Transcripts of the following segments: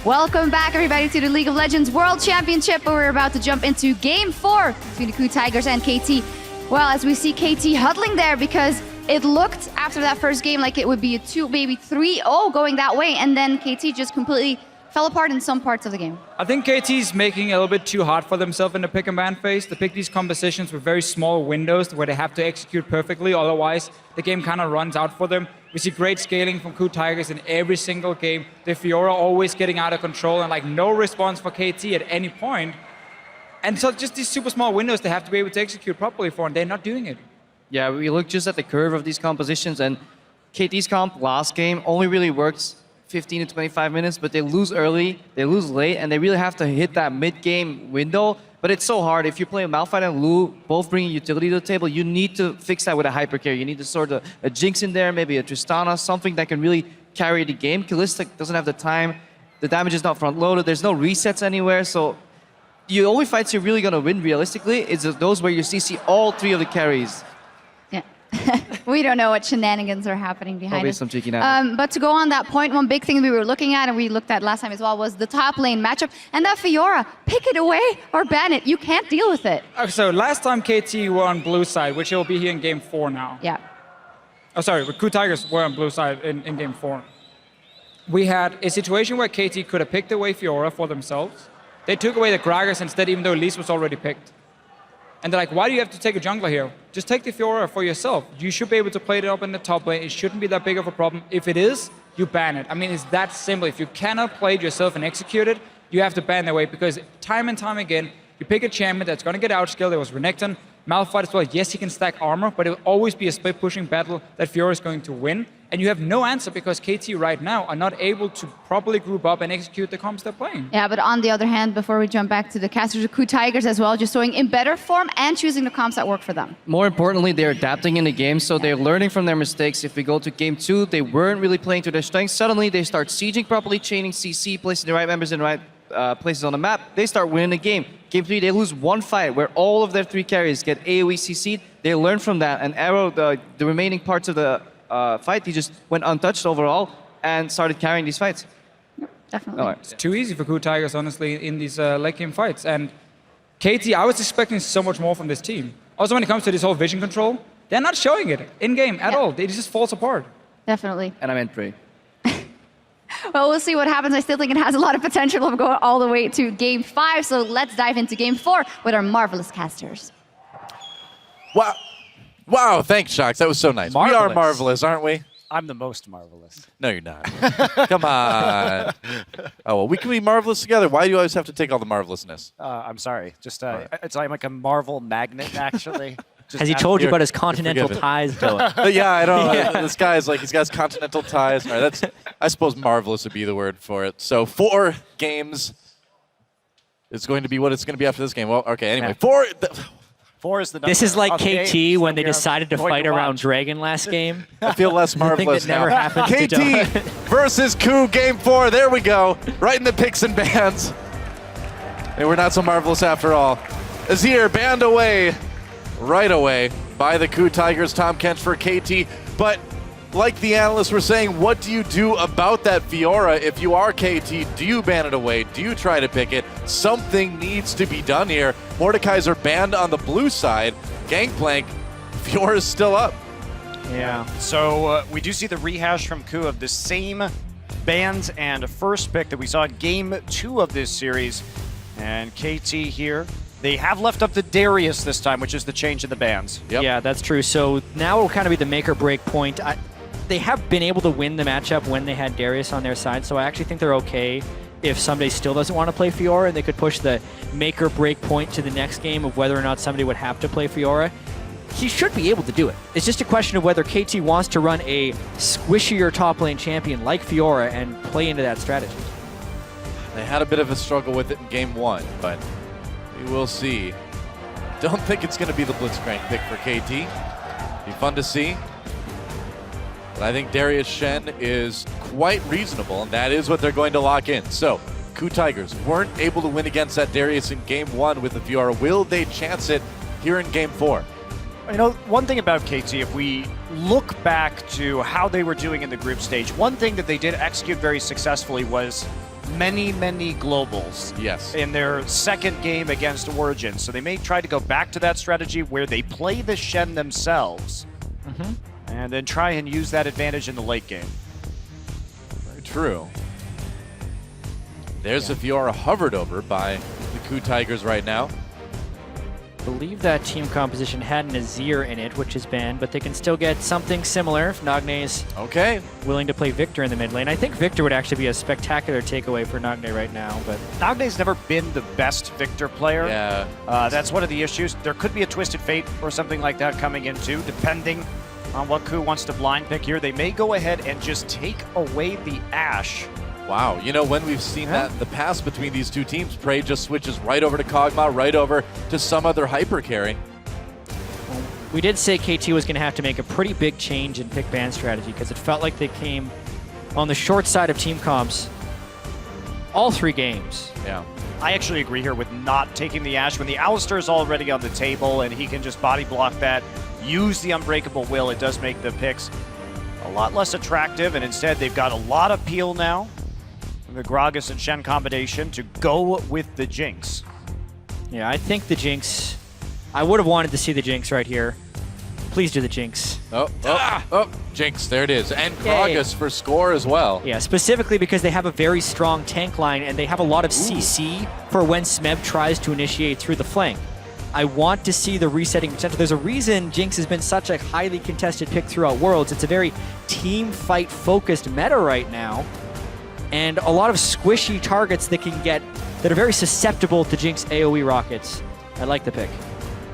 Welcome back, everybody, to the League of Legends World Championship, where we're about to jump into Game 4 between the KOO Tigers and KT. Well, as we see KT huddling there, because it looked after that first game like it would be a 2, maybe 3-0 going that way, and then KT just completely fell apart in some parts of the game. I think KT's making it a little bit too hard for themselves in the pick and ban phase. They pick these compositions with very small windows where they have to execute perfectly, otherwise the game kind of runs out for them. We see great scaling from KOO Tigers in every single game. The Fiora always getting out of control and like no response for KT at any point. And so just these super small windows they have to be able to execute properly for, and they're not doing it. Yeah, we look just at the curve of these compositions, and KT's comp last game only really works 15 to 25 minutes, but they lose early, they lose late, and they really have to hit that mid-game window. But it's so hard. If you play Malphite and Lu, both bringing utility to the table, you need to fix that with a hyper carry. You need to sort of a Jinx in there, maybe a Tristana, something that can really carry the game. Kalista doesn't have the time. The damage is not front-loaded. There's no resets anywhere. So the only fights you're really going to win realistically is those where you CC all 3 of the carries. Yeah. We don't know what shenanigans are happening behind Probably us. some cheeky numbers. But to go on that point, one big thing we were looking at, and we looked at last time as well, was the top lane matchup. And that Fiora, pick it away or ban it. You can't deal with it. So last time KT were on blue side, which it will be here in game 4 now. Yeah. Oh, sorry, KOO Tigers were on blue side in game 4. We had a situation where KT could have picked away Fiora for themselves. They took away the Gragas instead, even though Elise was already picked. And they're like, why do you have to take a jungler here? Just take the Fiora for yourself. You should be able to play it up in the top lane. It shouldn't be that big of a problem. If it is, you ban it. I mean, it's that simple. If you cannot play it yourself and execute it, you have to ban the way, because time and time again, you pick a champion that's going to get outskilled. There was Renekton, Malphite as well. Yes, he can stack armor, but it will always be a split pushing battle that Fiora is going to win. And you have no answer because KT right now are not able to properly group up and execute the comps they're playing. Yeah, but on the other hand, before we jump back to the casters, the KOO Tigers as well, just showing in better form and choosing the comps that work for them. More importantly, they're adapting in the game, so they're learning from their mistakes. If we go to game 2, they weren't really playing to their strengths. Suddenly, they start sieging properly, chaining CC, placing the right members in the right places on the map. They start winning the game. Game 3, they lose one fight where all of their 3 carries get AoE CC'd. They learn from that, and Arrow, the remaining parts of the fight, he just went untouched overall and started carrying these fights. Yep, definitely. It's too easy for KOO Tigers, honestly, in these late game fights. And KT, I was expecting so much more from this team. Also, when it comes to this whole vision control, they're not showing it in-game at all. It just falls apart. Definitely. And I meant Prey. Well, we'll see what happens. I still think it has a lot of potential of going all the way to game 5. So let's dive into game 4 with our marvelous casters. Wow. Wow, thanks, Shocks. That was so nice. Marvelous. We are marvelous, aren't we? I'm the most marvelous. No, you're not. Come on. Oh, well, we can be marvelous together. Why do you always have to take all the marvelousness? I'm sorry. Just it's like a Marvel magnet, actually. Just Has he told you about his continental ties, Dylan? But yeah, I don't. This guy's like, he's got his continental ties. All right, that's. I suppose marvelous would be the word for it. So 4 games is going to be what it's going to be after this game. Well, okay. Anyway, 4. 4 is the number. This is like of KT games when they that we are decided to going fight around watch. Dragon last game. I feel less The thing marvelous that never now. happened to KT Dylan. versus KOO game 4. There we go. Right in the picks and bans. And we're not so marvelous after all. Azir banned away right away by the KOO Tigers. Tom Kench for KT. But like the analysts were saying, what do you do about that Fiora? If you are KT, do you ban it away? Do you try to pick it? Something needs to be done here. Mordekaiser banned on the blue side. Gangplank, Fiora's still up. Yeah. So we do see the rehash from KOO of the same bans and first pick that we saw in game 2 of this series. And KT here, they have left up the Darius this time, which is the change in the bans. Yep. Yeah, that's true. So now it will kind of be the make or break point. They have been able to win the matchup when they had Darius on their side, so I actually think they're okay if somebody still doesn't want to play Fiora, and they could push the make or break point to the next game of whether or not somebody would have to play Fiora. He should be able to do it. It's just a question of whether KT wants to run a squishier top lane champion like Fiora and play into that strategy. They had a bit of a struggle with it in game 1, but we will see. Don't think it's going to be the Blitzcrank pick for KT. Be fun to see. But I think Darius Shen is quite reasonable, and that is what they're going to lock in. So, KOO Tigers weren't able to win against that Darius in game 1 with the Fiora. Will they chance it here in game 4? You know, one thing about KT, if we look back to how they were doing in the group stage, one thing that they did execute very successfully was many globals Yes. in their second game against Origin. So they may try to go back to that strategy where they play the Shen themselves and then try and use that advantage in the late game. Very true. There's the Fiora hovered over by the KOO Tigers right now. I believe that team composition had an Azir in it, which is banned, but they can still get something similar if Nagne is Okay. willing to play Victor in the mid lane. I think Victor would actually be a spectacular takeaway for Nagne right now, but Nagne's never been the best Victor player. Yeah. That's one of the issues. There could be a Twisted Fate or something like that coming in too, depending on what KOO wants to blind pick here. They may go ahead and just take away the Ashe. Wow, you know, when we've seen that in the past between these two teams, Prey just switches right over to Kog'Maw, right over to some other hyper carry. we did say KT was going to have to make a pretty big change in pick ban strategy because it felt like they came on the short side of team comps all 3 games. Yeah. I actually agree here with not taking the Ashe. When the Alistar is already on the table and he can just body block that, use the Unbreakable Will, it does make the picks a lot less attractive, and instead they've got a lot of peel now. The Gragas and Shen combination to go with the Jinx. Yeah, I think the Jinx, I would have wanted to see the Jinx right here. Please do the Jinx. Oh, Jinx, there it is. And Yay. Gragas for score as well. Yeah, specifically because they have a very strong tank line and they have a lot of CC for when Smeb tries to initiate through the flank. I want to see the resetting potential. There's a reason Jinx has been such a highly contested pick throughout Worlds. It's a very team fight focused meta right now. And a lot of squishy targets that are very susceptible to Jinx AoE rockets. I like the pick.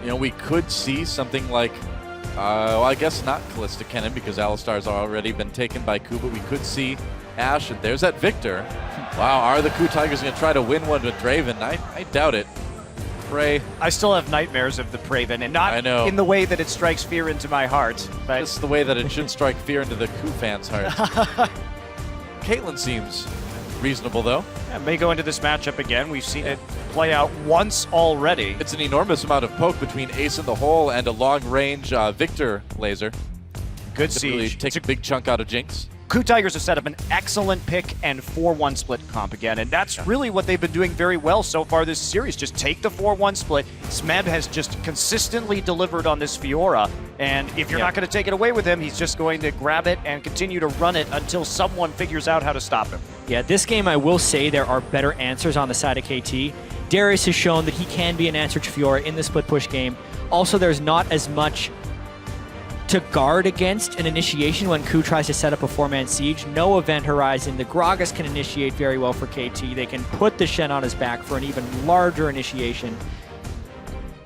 You know, we could see something like, well, I guess not Callista Cannon because Alistar's already been taken by KOO, but we could see Ashe, and there's that Victor. Wow, are the KOO Tigers going to try to win one with Draven? I doubt it. Prey. I still have nightmares of the Praven, and I not know. in the way that it strikes fear into my heart. But Just the way that it should strike fear into the KOO fans' hearts. Caitlyn seems reasonable, though. yeah, may go into this matchup again. We've seen it play out once already. It's an enormous amount of poke between Ace in the hole and a long-range Victor laser. Good To really siege. take a big chunk out of Jinx. KOO Tigers have set up an excellent pick and 4-1 split comp again, and that's really what they've been doing very well so far this series. Just take the 4-1 split. Smeb has just consistently delivered on this Fiora, and if you're not going to take it away with him, he's just going to grab it and continue to run it until someone figures out how to stop him. Yeah, this game I will say there are better answers on the side of KT. Darius has shown that he can be an answer to Fiora in the split push game. Also, there's not as much to guard against an initiation when KOO tries to set up a 4-man siege. No event horizon. The Gragas can initiate very well for KT. They can put the Shen on his back for an even larger initiation.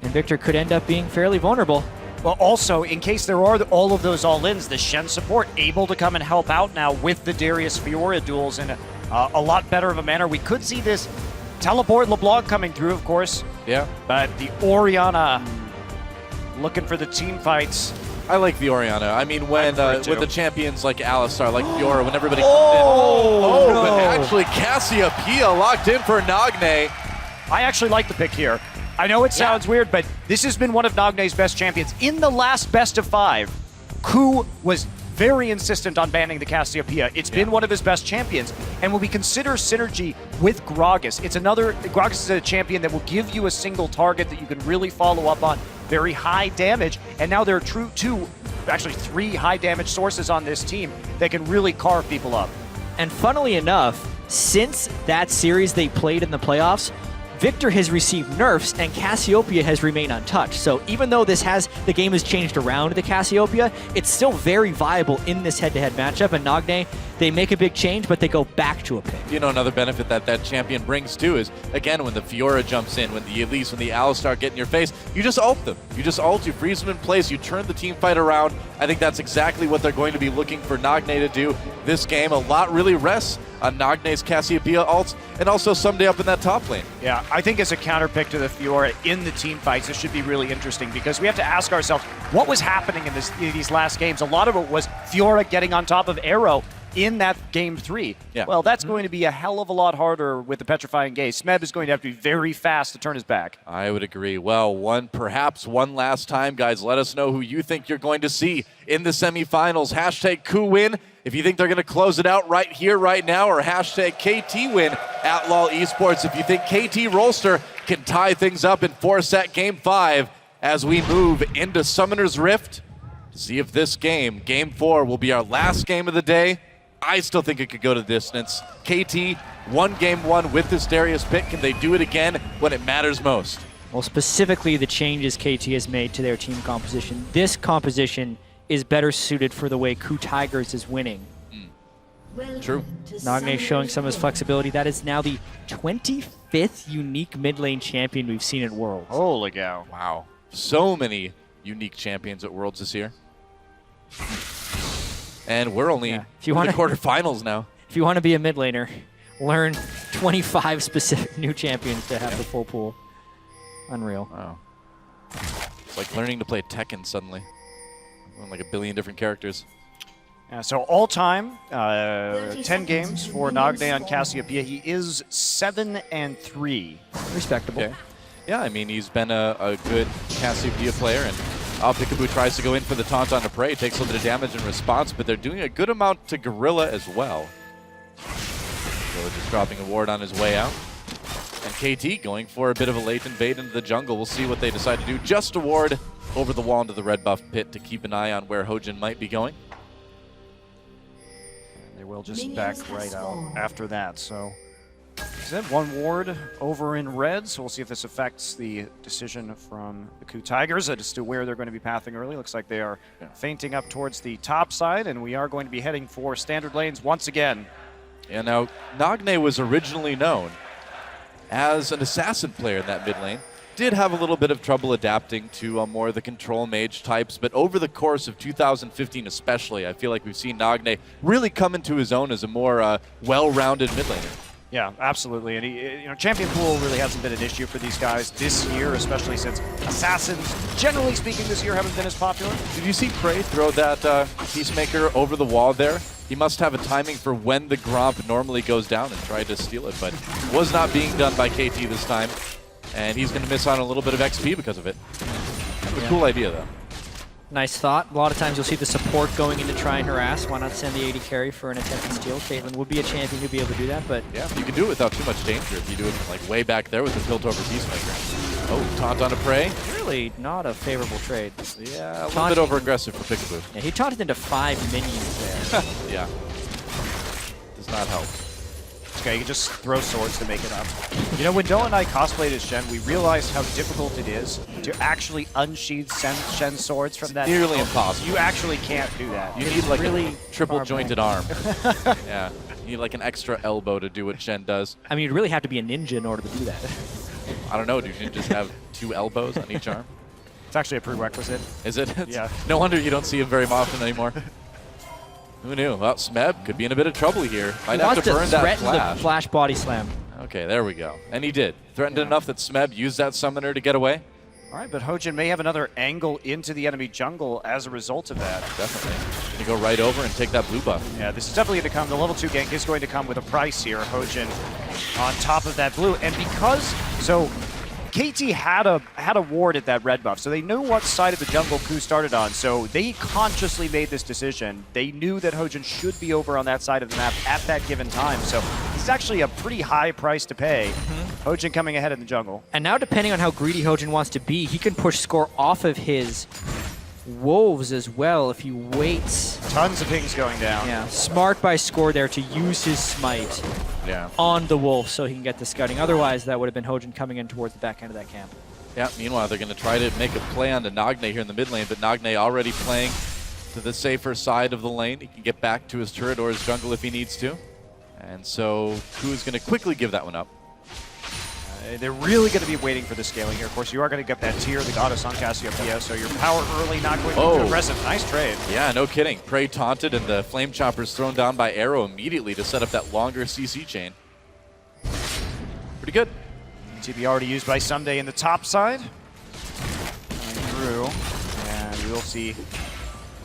And Victor could end up being fairly vulnerable. Well, also, in case there are all of those all-ins, the Shen support able to come and help out now with the Darius Fiora duels in a lot better of a manner. We could see this teleport LeBlanc coming through, of course. Yeah. But the Orianna looking for the team fights. I like the Orianna. I mean, when prefer it too. with the champions like Alistar, like Fiora, when everybody Oh, no. but actually Cassiopeia locked in for Nagne. I actually like the pick here. I know it sounds weird, but this has been one of Nagne's best champions. In the last best of 5, KOO was very insistent on banning the Cassiopeia. It's been one of his best champions. And when we consider synergy with Gragas, Gragas is a champion that will give you a single target that you can really follow up on. Very high damage. And now there are actually 3 high damage sources on this team that can really carve people up. And funnily enough, since that series they played in the playoffs, Victor has received nerfs and Cassiopeia has remained untouched. So even though the game has changed around the Cassiopeia, it's still very viable in this head-to-head matchup. And Nagne, they make a big change, but they go back to a pick. You know, another benefit that champion brings too is, again, when the Fiora jumps in, when the Elise, when the Alistar get in your face, you just ult them. You just ult, you freeze them in place, you turn the team fight around. I think that's exactly what they're going to be looking for Nagne to do this game. A lot really rests on Nagne's Cassiopeia ults, and also someday up in that top lane. Yeah, I think as a counter pick to the Fiora in the team fights, this should be really interesting because we have to ask ourselves, what was happening in these last games? A lot of it was Fiora getting on top of Arrow, in that game 3. Yeah. Well, that's going to be a hell of a lot harder with the Petrifying Gaze. Smeb is going to have to be very fast to turn his back. I would agree. Well, perhaps one last time, guys, let us know who you think you're going to see in the semifinals. Hashtag KOO win if you think they're going to close it out right here, right now, or hashtag KT win at LOL Esports if you think KT Rolster can tie things up in 4-set game 5 as we move into Summoner's Rift. See if this game, game 4, will be our last game of the day. I still think it could go to distance. KT won game 1 with this Darius pick. Can they do it again when it matters most? Well, specifically the changes KT has made to their team composition. This composition is better suited for the way KOO Tigers is winning. True. Nagne showing some of his flexibility. That is now the 25th unique mid lane champion we've seen at Worlds. Holy cow. Wow. So many unique champions at Worlds this year. And we're only in the quarterfinals now. If you want to be a mid laner, learn 25 specific new champions to have the full pool. Unreal. Wow. It's like learning to play Tekken suddenly. Like a billion different characters. So all-time, 10 games for Nagne on Cassiopeia. He is 7-3. Respectable. Okay. Yeah, I mean, he's been a good Cassiopeia player, and Peekaboo tries to go in for the taunt on the prey, takes a little bit of damage in response, but they're doing a good amount to Gorilla as well. Gorilla just dropping a ward on his way out. And KT going for a bit of a late invade into the jungle. We'll see what they decide to do. Just a ward over the wall into the red buff pit to keep an eye on where Hojin might be going. They will just back right out after that. So is that one ward over in red? So we'll see if this affects the decision from the KOO Tigers as to where they're going to be pathing early. Looks like they are fainting up towards the top side, and we are going to be heading for standard lanes once again. Yeah, now, Nagne was originally known as an assassin player in that mid lane. Did have a little bit of trouble adapting to more of the control mage types, but over the course of 2015 especially, I feel like we've seen Nagne really come into his own as a more well-rounded mid laner. Yeah, absolutely. And he, champion pool really hasn't been an issue for these guys this year, especially since assassins, generally speaking, this year haven't been as popular. Did you see Prey throw that Peacemaker over the wall there? He must have a timing for when the Gromp normally goes down and try to steal it, but was not being done by KT this time. And he's going to miss on a little bit of XP because of it. Kind of a cool idea, though. Nice thought. A lot of times you'll see the support going in to try and harass. Why not send the AD carry for an attempted steal? Caitlyn would be a champion who'd be able to do that, but... Yeah, you can do it without too much danger if you do it like way back there with the tilt-over Peacemaker. Oh, taunt on a Prey. Really not a favorable trade. Yeah, a little bit over-aggressive for Peekaboo. Yeah, he taunted into 5 minions there. Yeah. Does not help. Okay, you can just throw swords to make it up. When Noah and I cosplayed as Shen, we realized how difficult it is to actually unsheath Shen's swords from that. Nearly impossible. You actually can't do that. You need like really a triple-jointed arm. Yeah, you need like an extra elbow to do what Shen does. I mean, you'd really have to be a ninja in order to do that. I don't know, do ninjas have 2 elbows on each arm? It's actually a prerequisite. Is it? Yeah. No wonder you don't see him very often anymore. Who knew? Well, Smeb could be in a bit of trouble here. Might have to burn that threaten flash. the flash body slam. Okay, there we go. And he did. Threatened enough that Smeb used that summoner to get away. All right, but Hojin may have another angle into the enemy jungle as a result of that. Definitely. Going to go right over and take that blue buff. Yeah, this is definitely going to come. The level 2 gank is going to come with a price here. Hojin on top of that blue. And because, so KT had a ward at that red buff, so they knew what side of the jungle KOO started on, so they consciously made this decision. They knew that Hojin should be over on that side of the map at that given time, so it's actually a pretty high price to pay. Hojin coming ahead in the jungle. And now, depending on how greedy Hojin wants to be, he can push score off of his wolves as well if he waits. Tons of pings going down. Yeah, smart by score there to use his smite on the wolf so he can get the scouting. Otherwise, that would have been Hojin coming in towards the back end of that camp. Yeah, meanwhile, they're going to try to make a play on the Nagne here in the mid lane, but Nagne already playing to the safer side of the lane. He can get back to his turret or his jungle if he needs to. And so KOO is going to quickly give that one up. They're really going to be waiting for the scaling here. Of course, you are going to get that tier, the Goddess on Cassiopeia, so your power early, not going to be too aggressive. Nice trade. Yeah, no kidding. Prey taunted, and the Flame Chopper's thrown down by Arrow immediately to set up that longer CC chain. Pretty good. TP already used by Someday in the top side. Through. And we will see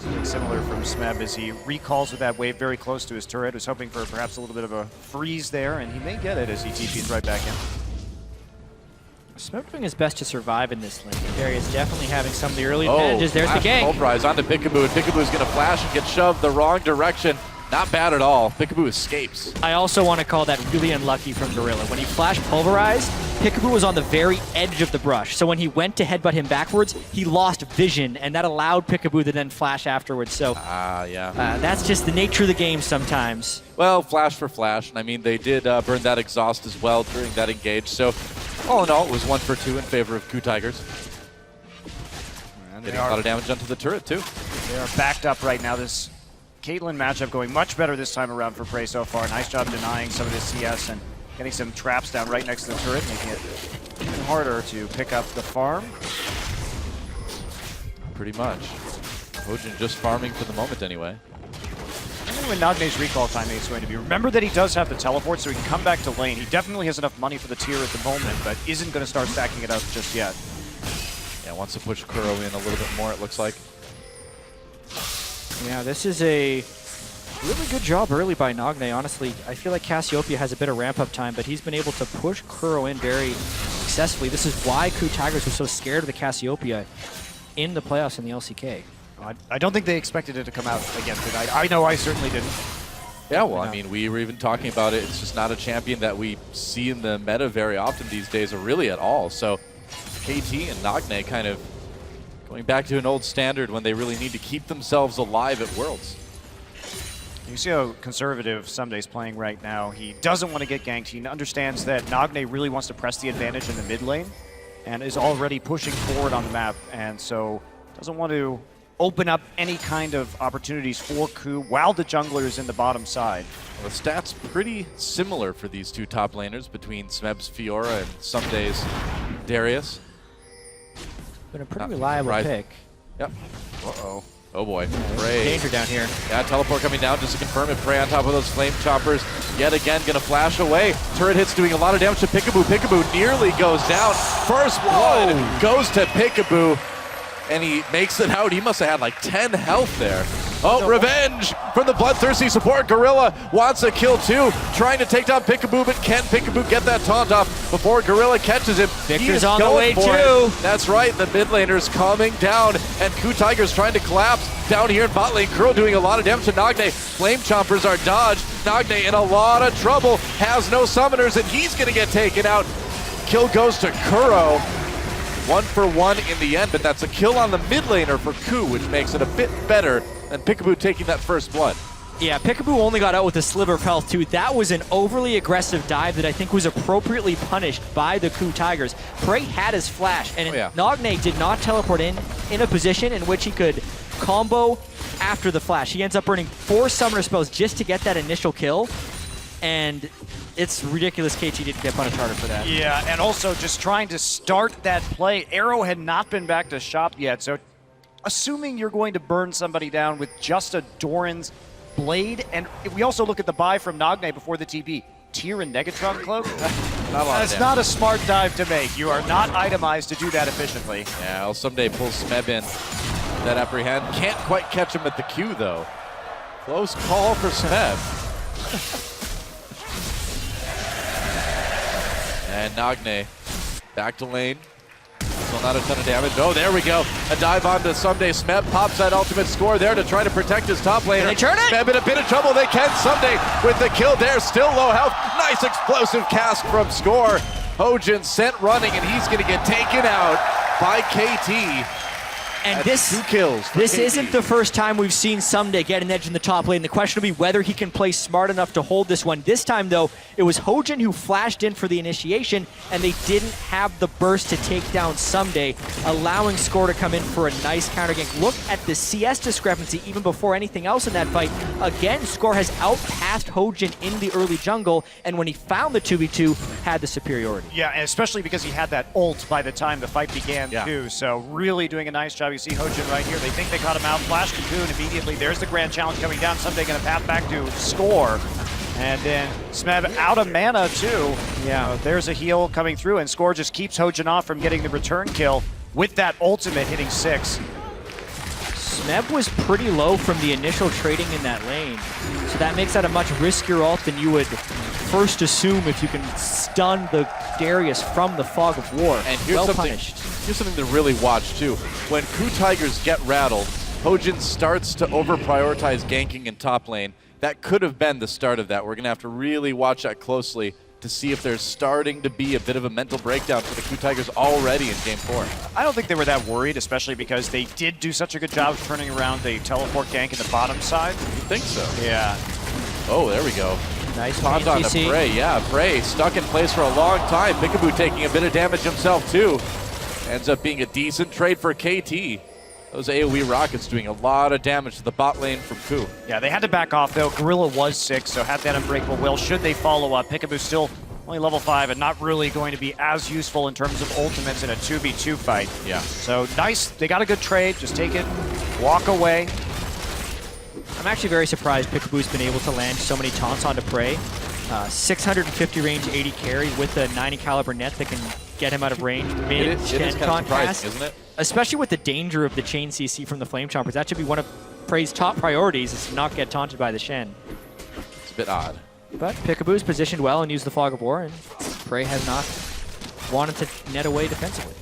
Something similar from Smeb as he recalls with that wave very close to his turret. Was hoping for perhaps a little bit of a freeze there, and he may get it as he TPs right back in. Smeb doing his best to survive in this lane. Darius definitely having some of the early advantages. There's the gank. Pulverize onto Peekaboo, and Peekaboo's going to flash and get shoved the wrong direction. Not bad at all. Peekaboo escapes. I also want to call that really unlucky from Gorilla. When he flash pulverized, Peekaboo was on the very edge of the brush. So when he went to headbutt him backwards, he lost vision, and that allowed Peekaboo to then flash afterwards. So that's just the nature of the game sometimes. Well, flash for flash. And I mean, they did burn that exhaust as well during that engage. So all in all, it was 1 for 2 in favor of KOO Tigers. And getting a lot of damage onto the turret, too. They are backed up right now. This Caitlyn matchup going much better this time around for Prey so far. Nice job denying some of this CS and getting some traps down right next to the turret, making it even harder to pick up the farm. Pretty much. Hojin just farming for the moment anyway. I wonder when Nagne's recall timing is going to be. Remember that he does have the teleport, so he can come back to lane. He definitely has enough money for the tier at the moment, but isn't going to start stacking it up just yet. Yeah, wants to push Kuro in a little bit more, it looks like. Yeah, this is a really good job early by Nagne. Honestly, I feel like Cassiopeia has a bit of ramp-up time, but he's been able to push Kuro in very successfully. This is why KOO Tigers were so scared of the Cassiopeia in the playoffs in the LCK. I don't think they expected it to come out against it. I know I certainly didn't. Yeah, well, I mean, we were even talking about it. It's just not a champion that we see in the meta very often these days, or really at all. So KT and Nagne kind of going back to an old standard when they really need to keep themselves alive at Worlds. You see how conservative Sunday's playing right now. He doesn't want to get ganked. He understands that Nagne really wants to press the advantage in the mid lane and is already pushing forward on the map, and so doesn't want to open up any kind of opportunities for KOO while the jungler is in the bottom side. Well, the stats pretty similar for these two top laners between Smeb's Fiora and Sunday's Darius. Been a pretty reliable pick. Yep. Uh-oh. Oh boy. Prey. Danger down here. Yeah, teleport coming down just to confirm it. Prey on top of those flame choppers. Yet again, gonna flash away. Turret hits doing a lot of damage to Peekaboo. Peekaboo nearly goes down. First blood goes to Peekaboo. And he makes it out. He must have had like 10 health there. Oh, revenge from the bloodthirsty support. Gorilla wants a kill too. Trying to take down Peekaboo, but can Peekaboo get that taunt off before Gorilla catches him? Victor's on the way too. That's right, the mid laner's coming down, and KOO Tigers trying to collapse down here in bot lane. Kuro doing a lot of damage to Nagne. Flame chompers are dodged. Nagne in a lot of trouble, has no summoners, and he's gonna get taken out. Kill goes to Kuro. 1 for 1 in the end, but that's a kill on the mid laner for KOO, which makes it a bit better than Peekaboo taking that first blood. Yeah, Peekaboo only got out with a sliver of health too. That was an overly aggressive dive that I think was appropriately punished by the KOO Tigers. Prey had his flash, and Nagne did not teleport in a position in which he could combo after the flash. He ends up burning 4 summoner spells just to get that initial kill, and it's ridiculous KT didn't get punished harder for that. Yeah, and also just trying to start that play. Arrow had not been back to shop yet, so assuming you're going to burn somebody down with just a Doran's blade, and we also look at the buy from Nagne before the TP. Tier and Negatron cloak? That's not a smart dive to make. You are not itemized to do that efficiently. Yeah, well, someday pulls Smeb in. That apprehend. Can't quite catch him at the Q though. Close call for Smeb. And Nagne back to lane. Still not a ton of damage. Oh, there we go. A dive onto Someday. Smeb pops that ultimate score there to try to protect his top laner. Can they turn it? Smeb in a bit of trouble. They can. Someday with the kill there. Still low health. Nice explosive cast from Score. Hojin sent running, and he's going to get taken out by KT. And that's this 2 kills. This KT. isn't the first time we've seen Someday get an edge in the top lane. The question will be whether he can play smart enough to hold this one. This time, though, it was Hojin who flashed in for the initiation, and they didn't have the burst to take down Someday, allowing Score to come in for a nice counter gank. Look at the CS discrepancy even before anything else in that fight. Again, Score has outpassed Hojin in the early jungle, and when he found the 2v2, had the superiority. Yeah, and especially because he had that ult by the time the fight began, too. So really doing a nice job. You see Hojin right here. They think they caught him out. Flash Cocoon immediately. There's the grand challenge coming down. Someday going to path back to Score. And then Smeb out of mana, too. Yeah, there's a heal coming through, and Score just keeps Hojin off from getting the return kill with that ultimate hitting 6. Smeb was pretty low from the initial trading in that lane, so that makes that a much riskier ult than you would first assume if you can stun the Darius from the Fog of War. And here's well something, punished. here's something to really watch too. When KOO Tigers get rattled, Hojin starts to over-prioritize ganking in top lane. That could have been the start of that. We're going to have to really watch that closely to see if there's starting to be a bit of a mental breakdown for the KOO Tigers already in Game 4. I don't think they were that worried, especially because they did do such a good job of turning around the teleport gank in the bottom side. You think so? Yeah. Oh, there we go. Nice Taunt on to TC. Prey. Yeah, Prey stuck in place for a long time. Peekaboo taking a bit of damage himself too. Ends up being a decent trade for KT. Those AoE rockets doing a lot of damage to the bot lane from KOO. Yeah, they had to back off though. Gorilla was 6, so had that unbreakable will. Should they follow up? Peekaboo still only level 5 and not really going to be as useful in terms of ultimates in a 2v2 fight. Yeah. So nice. They got a good trade. Just take it, walk away. I'm actually very surprised Peekaboo's been able to land so many taunts onto Prey. 650 range, 80 carry with the 90 caliber net that can get him out of range It mid is Gen kind of Con surprising, pass. isn't it? Especially with the danger of the chain CC from the Flame Chompers. That should be one of Prey's top priorities, is to not get taunted by the Shen. It's a bit odd. But Peekaboo's positioned well and used the Fog of War, and Prey has not wanted to net away defensively.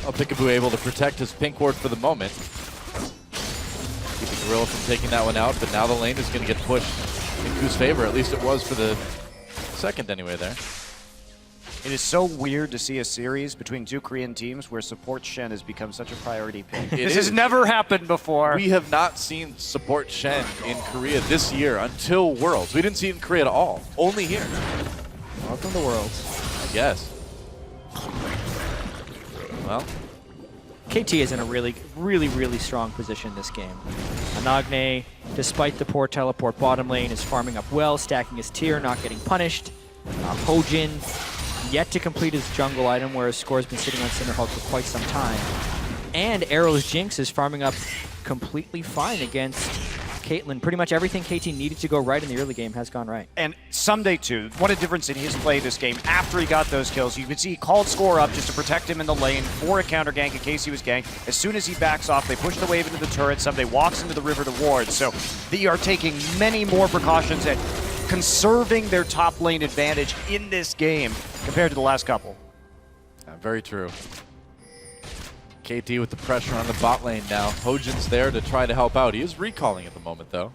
Oh, Peekaboo able to protect his pink ward for the moment. Keep the Gorilla from taking that one out, but now the lane is going to get pushed in KOO's favor. At least it was for the second anyway there. It is so weird to see a series between two Korean teams where support Shen has become such a priority pick. This has never happened before. We have not seen support Shen in Korea this year until Worlds. We didn't see it in Korea at all. Only here. Welcome to Worlds. I guess. Well, KT is in a really strong position this game. Anagne, despite the poor teleport bottom lane, is farming up well, stacking his tier, not getting punished. Hojin, yet to complete his jungle item, where his score's been sitting on Cinderhulk for quite some time. And Arrow's Jinx is farming up completely fine against Caitlyn. Pretty much everything KT needed to go right in the early game has gone right. And Someday too, what a difference in his play this game. After he got those kills, you could see he called score up just to protect him in the lane for a counter gank in case he was ganked. As soon as he backs off, they push the wave into the turret. Someday walks into the river to ward. So they are taking many more precautions at conserving their top lane advantage in this game compared to the last couple. very true. KT with the pressure on the bot lane now. Hojin's there to try to help out. He is recalling at the moment, though.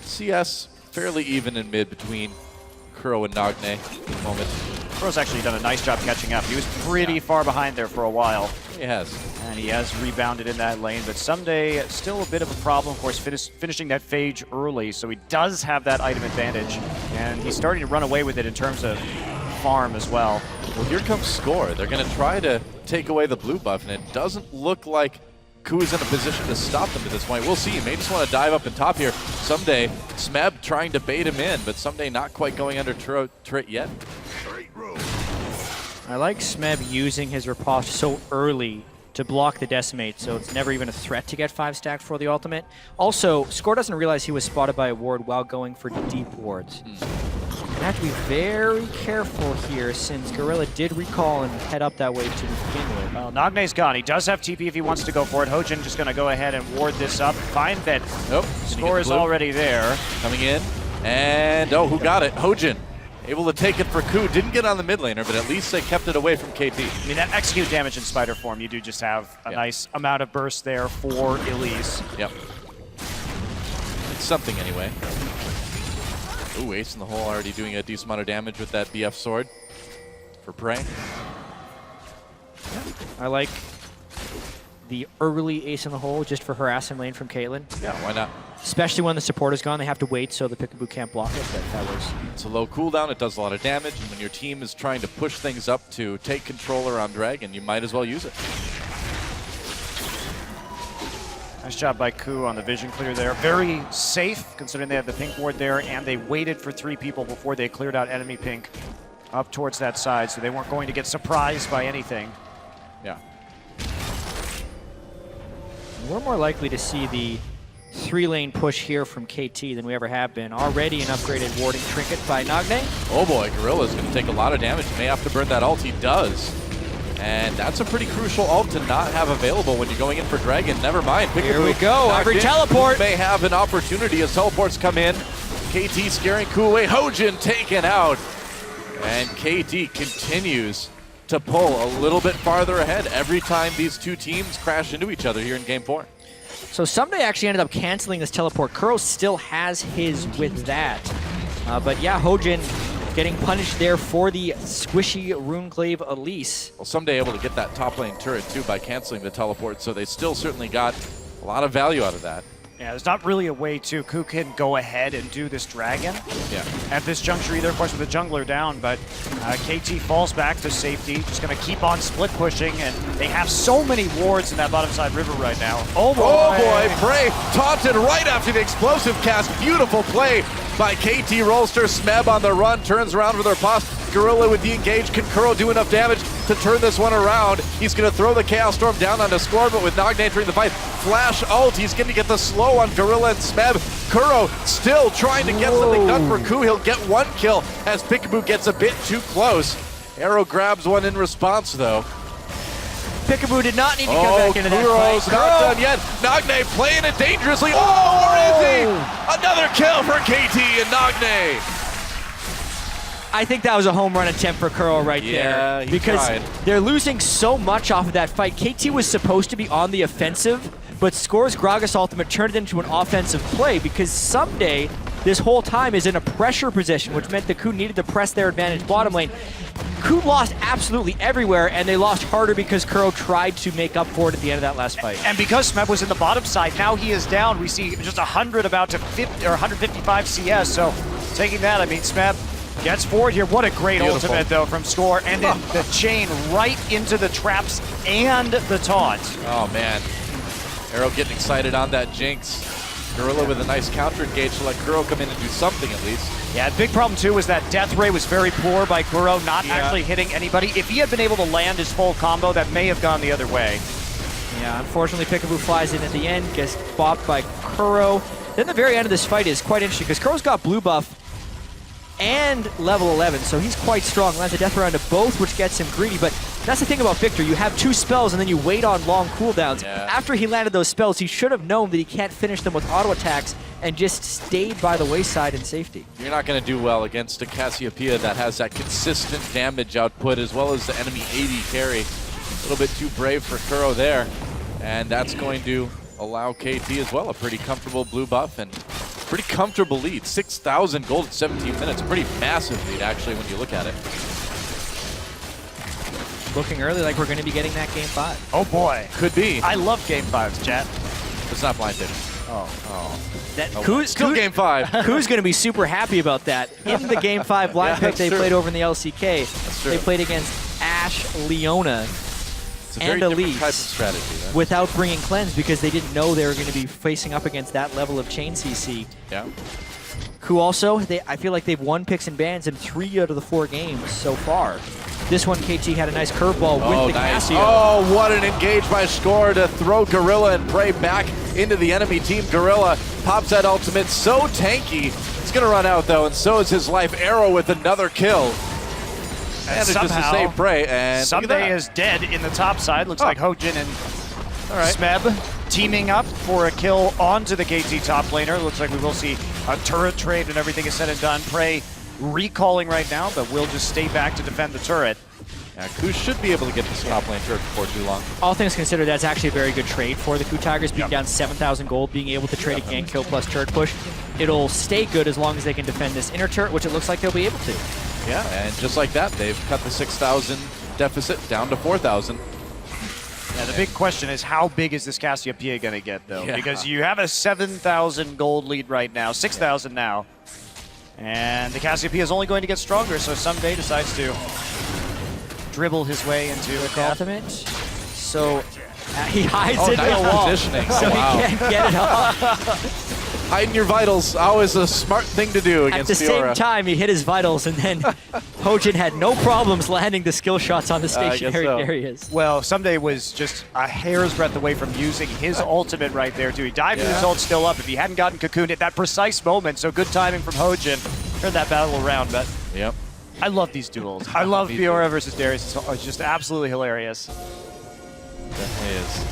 CS fairly even in mid between Kuro and Nagne at the moment. Kuro's actually done a nice job catching up. He was pretty far behind there for a while. He has. And he has rebounded in that lane, but Someday still a bit of a problem, of course, finishing that phage early, so he does have that item advantage, and he's starting to run away with it in terms of farm as well. Well, here comes Score. They're going to try to take away the blue buff, and it doesn't look like KOO is in a position to stop them at this point. We'll see. He may just want to dive up and top here. Someday, Smeb trying to bait him in, but Someday not quite going under turret yet. I like Smeb using his riposte so early to block the decimate, so it's never even a threat to get 5 stacked for the ultimate. Also, Score doesn't realize he was spotted by a ward while going for deep wards. I have to be very careful here, since Gorilla did recall and head up that way to begin with. Well, Nagne's gone. He does have TP if he wants to go for it. Hojin just going to go ahead and ward this up. Find that Nope. Score is already there. Coming in, and oh, who got it? Hojin. Able to take it for KOO. Didn't get on the mid laner, but at least they kept it away from KT. I mean, that execute damage in spider form, you do just have a nice amount of burst there for Elise. Yep. It's something anyway. Ooh, Ace in the hole already doing a decent amount of damage with that BF sword for Prey. I like the early ace in the hole just for harassing lane from Caitlyn. Yeah, why not? Especially when the support is gone, they have to wait so the Peekaboo can't block it, but that was... It's a low cooldown, it does a lot of damage, and when your team is trying to push things up to take control around Dragon, you might as well use it. Nice job by KOO on the vision clear there. Very safe, considering they have the pink ward there, and they waited for 3 people before they cleared out enemy pink up towards that side, so they weren't going to get surprised by anything. Yeah. We're more likely to see the 3-lane push here from KT than we ever have been. Already an upgraded warding trinket by Nagne. Oh boy, Gorilla's going to take a lot of damage. He may have to burn that ult. He does. And that's a pretty crucial ult to not have available when you're going in for Dragon. Never mind. Here we go. knocked Every in. teleport. KOO may have an opportunity as teleports come in. KT scaring KOO away. Hojin taken out. And KT continues to pull a little bit farther ahead every time these two teams crash into each other here in Game 4. So Someday actually ended up canceling this teleport. Kuro still has his with that. But yeah, Hojin getting punished there for the squishy Runeglaive Elise. Well, Someday able to get that top lane turret too by canceling the teleport, so they still certainly got a lot of value out of that. Yeah, there's not really a way to KOO can go ahead and do this dragon Yeah. at this juncture either, of course, with the jungler down, but KT falls back to safety, just going to keep on split pushing, and they have so many wards in that bottom side river right now. Oh boy! Oh boy, Prey taunted right after the explosive cast. Beautiful play by KT Rolster. Smeb on the run, turns around with her pop. Gorilla with the engage. Can Kuro do enough damage to turn this one around? He's going to throw the Chaos Storm down onto Score, but with Nagne entering the fight, flash ult. He's going to get the slow on Gorilla and Smeb. Kuro still trying to get something done for KOO. He'll get one kill as Peekaboo gets a bit too close. Arrow grabs one in response, though. Peekaboo did not need to come back into that Kuro's fight. not done yet. Nagne playing it dangerously. Oh, where is he? Another kill for KT and Nagne. I think that was a home run attempt for Kuro right Yeah, there. he Because tried. they're losing so much off of that fight. KT was supposed to be on the offensive, but Score's Gragas ultimate turned it into an offensive play because Someday, this whole time, is in a pressure position, which meant that KOO needed to press their advantage bottom lane. KOO lost absolutely everywhere, and they lost harder because Kuro tried to make up for it at the end of that last fight. And because Smeb was in the bottom side, now he is down. We see just 100 about to 50 or 155 CS. So taking that, I mean, Smeb gets forward here. What a great Beautiful. ultimate, though, from Score. And then the chain right into the traps and the taunt. Oh, man. Arrow getting excited on that Jinx. Gorilla with a nice counter engage to let Kuro come in and do something at least. Yeah, the big problem, too, was that death ray was very poor by Kuro, not actually hitting anybody. If he had been able to land his full combo, that may have gone the other way. Yeah, unfortunately, Peekaboo flies in at the end, gets bopped by Kuro. Then the very end of this fight is quite interesting because Kuro's got blue buff and level 11, so he's quite strong. Lands a death ray onto both, which gets him greedy, but that's the thing about Victor. You have two spells and then you wait on long cooldowns. Yeah. After he landed those spells, he should have known that he can't finish them with auto attacks and just stayed by the wayside in safety. You're not going to do well against a Cassiopeia that has that consistent damage output as well as the enemy AD carry. A little bit too brave for Kuro there. And that's going to allow KT as well a pretty comfortable blue buff and pretty comfortable lead. 6,000 gold in 17 minutes. Pretty massive lead, actually, when you look at it. Looking early like we're going to be getting that game 5. Oh, boy. Could be. I love Game 5s, chat. It's not blind vision. That Still game 5. KOO's going to be super happy about that. In the Game 5 blind Yeah, pick that's they true. played over in the LCK, true. they played against Ashe, Leona, It's a very and different type of Elise strategy. Right? without bringing Cleanse because they didn't know they were going to be facing up against that level of chain CC. Yeah. KOO also, I feel like they've won picks and bans in 3 out of the 4 games so far. This one, KT had a nice curveball with the nice. Cassio. Oh, what an engage by Score to throw Gorilla and Prey back into the enemy team. Gorilla pops that ultimate, so tanky. It's going to run out, though, and so is his life. Arrow with another kill. Manages to somehow, save Prey, and look at Someday that. is dead in the top side. Looks like Hojin and All right. Smeb teaming up for a kill onto the KT top laner. Looks like we will see a turret trade when everything is said and done. Prey recalling right now, but will just stay back to defend the turret. Yeah, KOO should be able to get this top lane turret before too long. All things considered, that's actually a very good trade for the KOO Tigers, being down 7,000 gold, being able to trade a gank kill plus turret push. It'll stay good as long as they can defend this inner turret, which it looks like they'll be able to. Yeah, and just like that, they've cut the 6,000 deficit down to 4,000. Yeah, the big question is how big is this Cassiopeia going to get, though? Yeah. Because you have a 7,000 gold lead right now, 6,000 now. And the Cassiopeia is only going to get stronger, so Someday decides to dribble his way into a call. Ultimate. So he hides Oh, into nice the wall, positioning. so Oh, wow. he can't get it off. Hiding your vitals, always a smart thing to do At against the Fiora. same time, he hit his vitals, and then Hojin had no problems landing the skill shots on the guess stationary so. areas. Well, Someday was just a hair's breadth away from using his ultimate right there, too. He dived with Yeah. his ult still up. If he hadn't gotten cocooned at that precise moment, so good timing from Hojin. Turned that battle around, but Yep. I love these duels. I love Fiora versus Darius. It's just absolutely hilarious. Definitely is.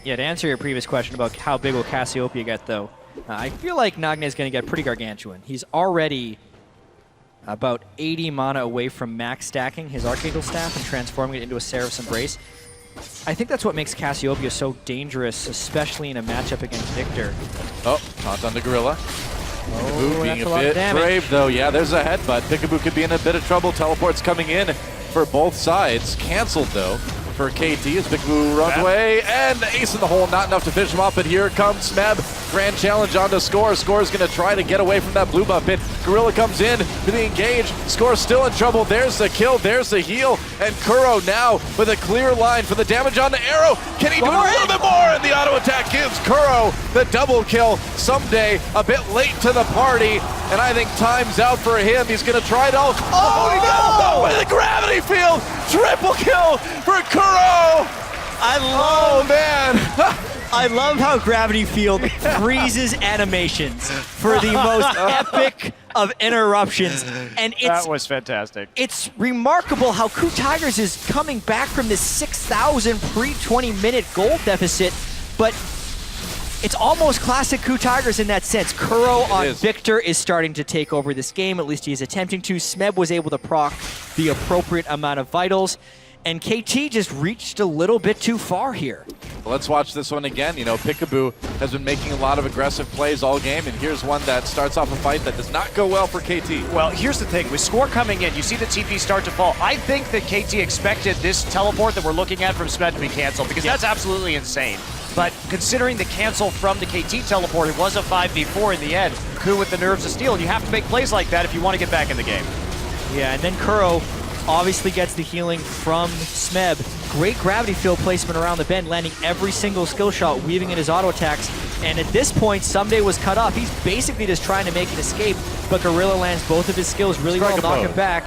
Yeah, to answer your previous question about how big will Cassiopeia get, though, I feel like Nagne is going to get pretty gargantuan. He's already about 80 mana away from max stacking his Archangel Staff and transforming it into a Seraph's Embrace. I think that's what makes Cassiopeia so dangerous, especially in a matchup against Victor. Oh, taunt on the Gorilla. Peekaboo being that's a a lot of bit damage. brave, though. Yeah, there's a headbutt. Peekaboo could be in a bit of trouble. Teleport's coming in for both sides. Canceled, though, for KT as Peekaboo runs away. And ace in the hole, not enough to finish him off, but here comes Smeb. Grand challenge onto Score. Score's going to try to get away from that blue buff pit. Gorilla comes in to the engage. Score's still in trouble. There's the kill. There's the heal. And Kuro now with a clear line for the damage on the arrow. Can he do a little bit more? And the auto attack gives Kuro the double kill. Someday a bit late to the party. And I think time's out for him. He's going to try it all. Oh, he got with the gravity field. Triple kill for Kuro. Oh, man. I love how Gravity Field freezes animations for the most epic of interruptions. And That was fantastic. it's remarkable how KOO Tigers is coming back from this 6,000 pre-20-minute gold deficit, but it's almost classic KOO Tigers in that sense. Kuro on Victor is starting to take over this game, at least he is attempting to. Smeb was able to proc the appropriate amount of vitals, and KT just reached a little bit too far here. Let's watch this one again. You know, Peekaboo has been making a lot of aggressive plays all game, and here's one that starts off a fight that does not go well for KT. Well, here's the thing. With Score coming in, you see the TP start to fall. I think that KT expected this teleport that we're looking at from Smeb to be canceled, because that's absolutely insane. But considering the cancel from the KT teleport, it was a 5v4 in the end. KOO with the nerves of steel, and you have to make plays like that if you want to get back in the game. Yeah, and then Kuro obviously gets the healing from Smeb. Great gravity field placement around the bend, landing every single skill shot, weaving in his auto attacks. And at this point, Someday was cut off. He's basically just trying to make an escape, but Gorilla lands both of his skills really well, knock him back.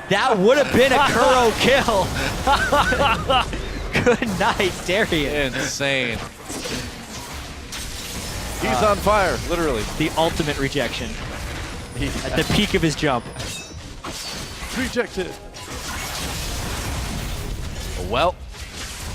That would have been a Kuro kill. Good night, Darius. Insane. He's on fire, literally. The ultimate rejection. At the peak of his jump. Rejected. Well,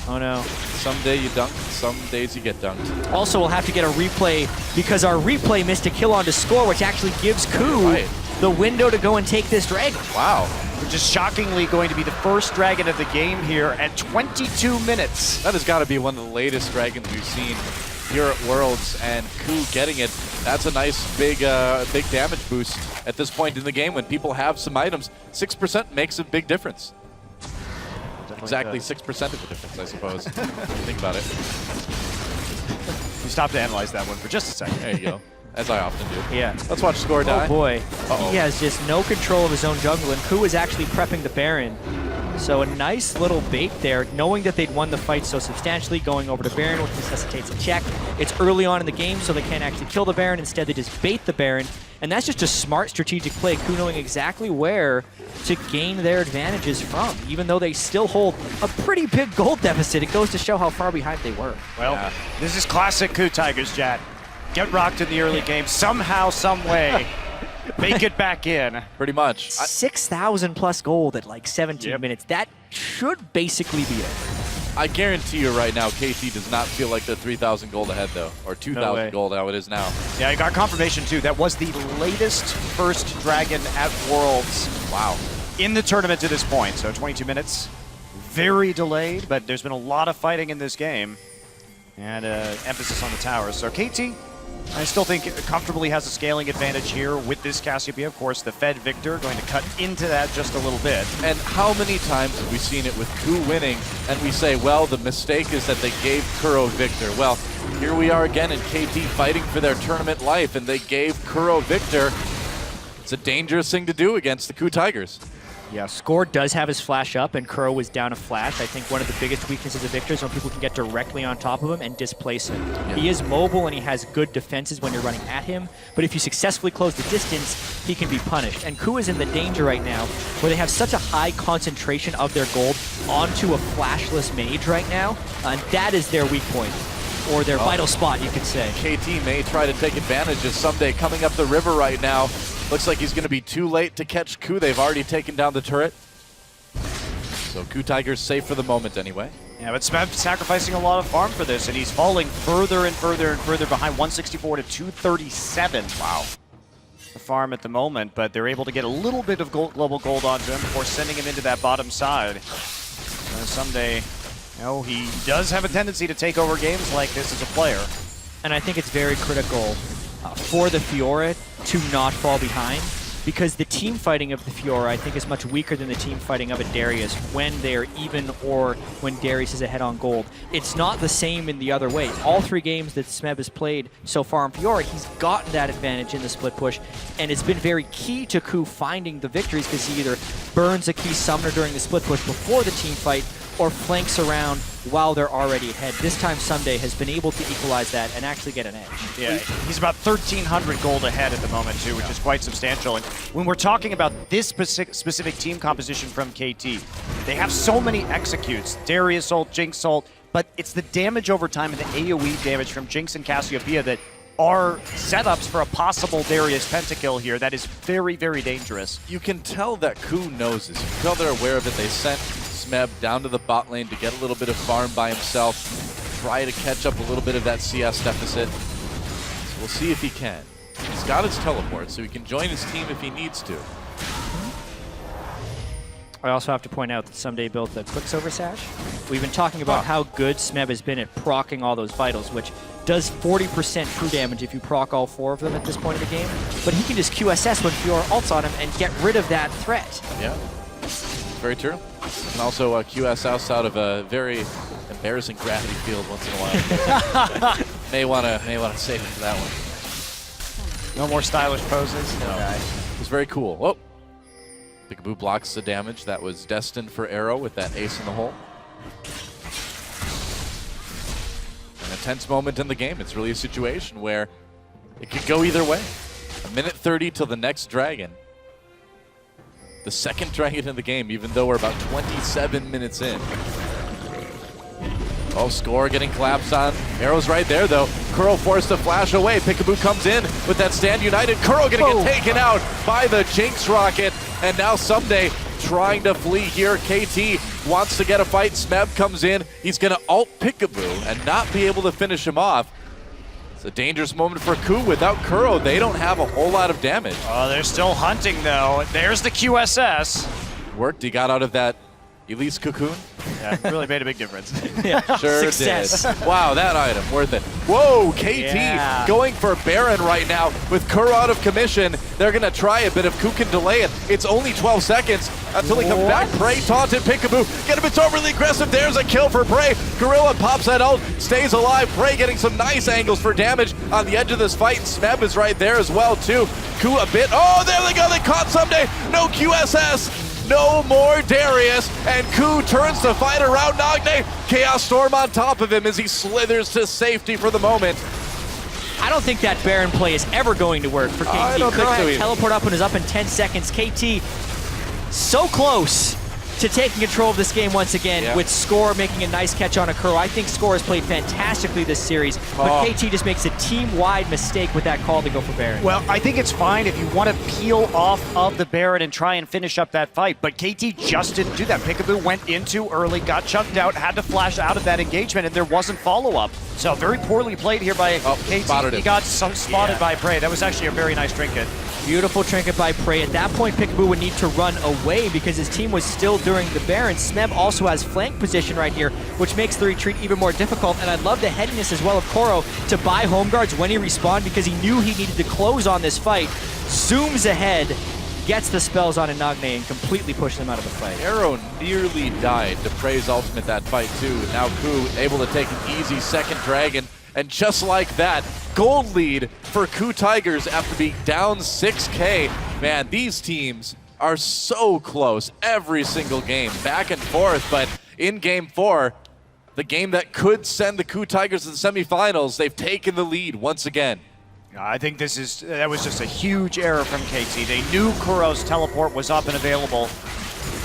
oh no. Someday you dunk, some days you get dunked. Also, we'll have to get a replay because our replay missed a kill on to Score, which actually gives KOO the window to go and take this dragon. Wow. Which is shockingly going to be the first dragon of the game here at 22 minutes. That has got to be one of the latest dragons we've seen here at Worlds, and KOO getting it. That's a nice big damage boost at this point in the game when people have some items. 6% makes a big difference. Exactly 6% of the difference, I suppose. Think about it. We stopped to analyze that one for just a second. There you go. As I often do. Yeah. Let's watch Score die. Oh boy. He has just no control of his own jungle, and KOO is actually prepping the Baron. So a nice little bait there, knowing that they'd won the fight so substantially, going over to Baron, which necessitates a check. It's early on in the game, so they can't actually kill the Baron. Instead, they just bait the Baron. And that's just a smart strategic play, KOO knowing exactly where to gain their advantages from, even though they still hold a pretty big gold deficit. It goes to show how far behind they were. Well, this is classic KOO Tigers, Jad. Get rocked in the early game, somehow, some way. Make it back in. Pretty much. 6,000 plus gold at like 17 minutes. That should basically be it. I guarantee you right now, KT does not feel like they're 3,000 gold ahead, though. Or 2,000 gold, how it is now. Yeah, I got confirmation, too. That was the latest first dragon at Worlds. Wow. In the tournament to this point. So 22 minutes. Very delayed, but there's been a lot of fighting in this game. And emphasis on the towers. So KT, I still think comfortably has a scaling advantage here with this Cassiopeia. Of course, the Fed Victor going to cut into that just a little bit. And how many times have we seen it with KOO winning and we say, well, the mistake is that they gave Kuro Victor. Well, here we are again in KT fighting for their tournament life, and they gave Kuro Victor. It's a dangerous thing to do against the KOO Tigers. Yeah, Score does have his flash up, and Kuro was down a flash. I think one of the biggest weaknesses of Victor is when people can get directly on top of him and displace him. Yeah. He is mobile, and he has good defenses when you're running at him, but if you successfully close the distance, he can be punished. And KOO is in the danger right now where they have such a high concentration of their gold onto a flashless mage right now, and that is their weak point. Or their vital spot, you could say. KT may try to take advantage of Someday coming up the river right now. Looks like he's going to be too late to catch KOO. They've already taken down the turret. So KOO Tigers safe for the moment anyway. Yeah, but Smeb sacrificing a lot of farm for this, and he's falling further and further and further behind, 164 to 237. Wow. The farm at the moment, but they're able to get a little bit of global gold onto him before sending him into that bottom side. Someday, you know, he does have a tendency to take over games like this as a player. And I think it's very critical for the Fiora to not fall behind, because the team fighting of the Fiora, I think, is much weaker than the team fighting of a Darius when they're even or when Darius is ahead on gold. It's not the same in the other way. All 3 games that Smeb has played so far in Fiora, he's gotten that advantage in the split push, and it's been very key to KOO finding the victories, because he either burns a key summoner during the split push before the team fight or flanks around while they're already ahead. This time Someday has been able to equalize that and actually get an edge. Yeah, he's about 1,300 gold ahead at the moment too, which is quite substantial. And when we're talking about this specific team composition from KT, they have so many executes, Darius ult, Jinx ult, but it's the damage over time and the AoE damage from Jinx and Cassiopeia that are setups for a possible Darius pentakill here that is very, very dangerous. You can tell that KOO knows this. You can tell they're aware of it. They sent Smeb down to the bot lane to get a little bit of farm by himself, try to catch up a little bit of that CS deficit. So we'll see if he can. He's got his teleport, so he can join his team if he needs to. I also have to point out that Someday built the Quicksilver Sash. We've been talking about how good Smeb has been at proccing all those vitals, which does 40% true damage if you proc all 4 of them at this point of the game. But he can just QSS when Fiora ults on him and get rid of that threat. Yeah, very true. And also QSS out of a very embarrassing gravity field once in a while. may want to save him for that one. No more stylish poses. No. It was very cool. Oh, Peekaboo blocks the damage that was destined for Arrow with that ace in the hole. An intense moment in the game. It's really a situation where it could go either way. A minute 30 till the next dragon. The second dragon in the game, even though we're about 27 minutes in. Oh, Score getting collapsed on. Arrow's right there, though. Kuro forced to flash away. Peekaboo comes in with that stand united. Kuro gonna get taken out by the Jinx rocket. And now Someday trying to flee here. KT wants to get a fight. Smeb comes in. He's gonna ult Peekaboo and not be able to finish him off. It's a dangerous moment for KOO. Without Kuro, they don't have a whole lot of damage. Oh, they're still hunting, though. There's the QSS. Worked. He got out of that Elise cocoon. Yeah, really made a big difference. Sure Success. did. Wow, that item, worth it. Whoa, KT going for Baron right now with Kuro out of commission. They're going to try a bit if KOO can delay it. It's only 12 seconds until he comes back. Prey taunted Peekaboo. Get him, it's overly aggressive. There's a kill for Prey. Gorilla pops that ult, stays alive. Prey getting some nice angles for damage on the edge of this fight. And Smeb is right there as well, too. KOO a bit. Oh, there they go. They caught Someday. No QSS. No more Darius, and KOO turns to fight around Nagne. Chaos Storm on top of him as he slithers to safety for the moment. I don't think that Baron play is ever going to work for KT. I don't think so either. Teleport up and is up in 10 seconds. KT so close to taking control of this game once again, with Score making a nice catch on a Kuro. I think Score has played fantastically this series, but KT just makes a team-wide mistake with that call to go for Baron. Well, I think it's fine if you want to peel off of the Baron and try and finish up that fight, but KT just didn't do that. Peekaboo went in too early, got chunked out, had to flash out of that engagement, and there wasn't follow-up. So very poorly played here by KT. He got spotted by Prey. That was actually a very nice trinket. Beautiful trinket by Prey. At that point, Peekaboo would need to run away because his team was still during the Baron. Smeb also has flank position right here, which makes the retreat even more difficult. And I love the headiness as well of Kuro to buy home guards when he respawned because he knew he needed to close on this fight. Zooms ahead, gets the spells on Nagne and completely pushes him out of the fight. Arrow nearly died to Prey's ultimate that fight too. Now KOO able to take an easy second dragon. And just like that, gold lead for KOO Tigers after being down 6K. Man, these teams are so close every single game, back and forth. But in Game 4, the game that could send the KOO Tigers to the semifinals, they've taken the lead once again. I think that was just a huge error from KT. They knew Kuro's teleport was up and available.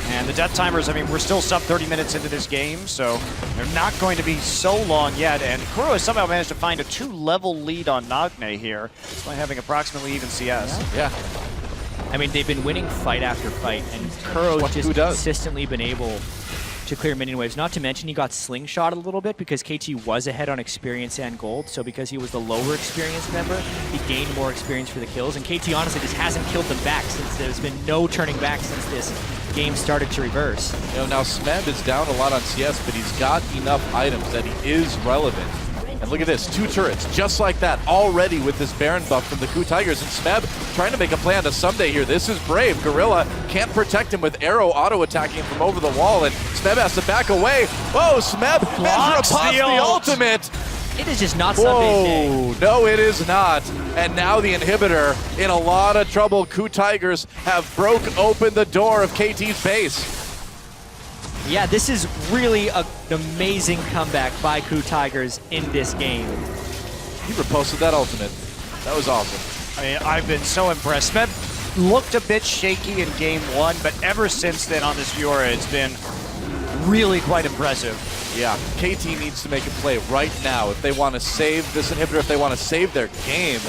And the death timers, I mean, we're still sub 30 minutes into this game, so they're not going to be so long yet. And Kuro has somehow managed to find a 2-level lead on Nagne here, despite having approximately even CS. Yeah. I mean, they've been winning fight after fight, and KOO's What just KOO does. consistently been able to clear minion waves. Not to mention he got slingshot a little bit because KT was ahead on experience and gold, so because he was the lower experience member, he gained more experience for the kills, and KT honestly just hasn't killed them back since there's been no turning back since this game started to reverse. You know, now Smeb is down a lot on CS, but he's got enough items that he is relevant. And look at this, 2 turrets, just like that, already with this Baron buff from the KOO Tigers. And Smeb trying to make a play on to Someday here. This is brave. Gorilla can't protect him with Arrow auto-attacking him from over the wall, and Smeb has to back away. Whoa, Smeb Blocks pops the the ult. ultimate. It is just not Sunday's day. Whoa, no it is not. And now the inhibitor in a lot of trouble. KOO Tigers have broke open the door of KT's base. Yeah, this is really an amazing comeback by KOO Tigers in this game. He reposted that ultimate. That was awesome. I mean, I've been so impressed. Smeb looked a bit shaky in game 1, but ever since then on this Fiora, it's been really quite impressive. Yeah, KT needs to make a play right now if they want to save this inhibitor, if they want to save their game.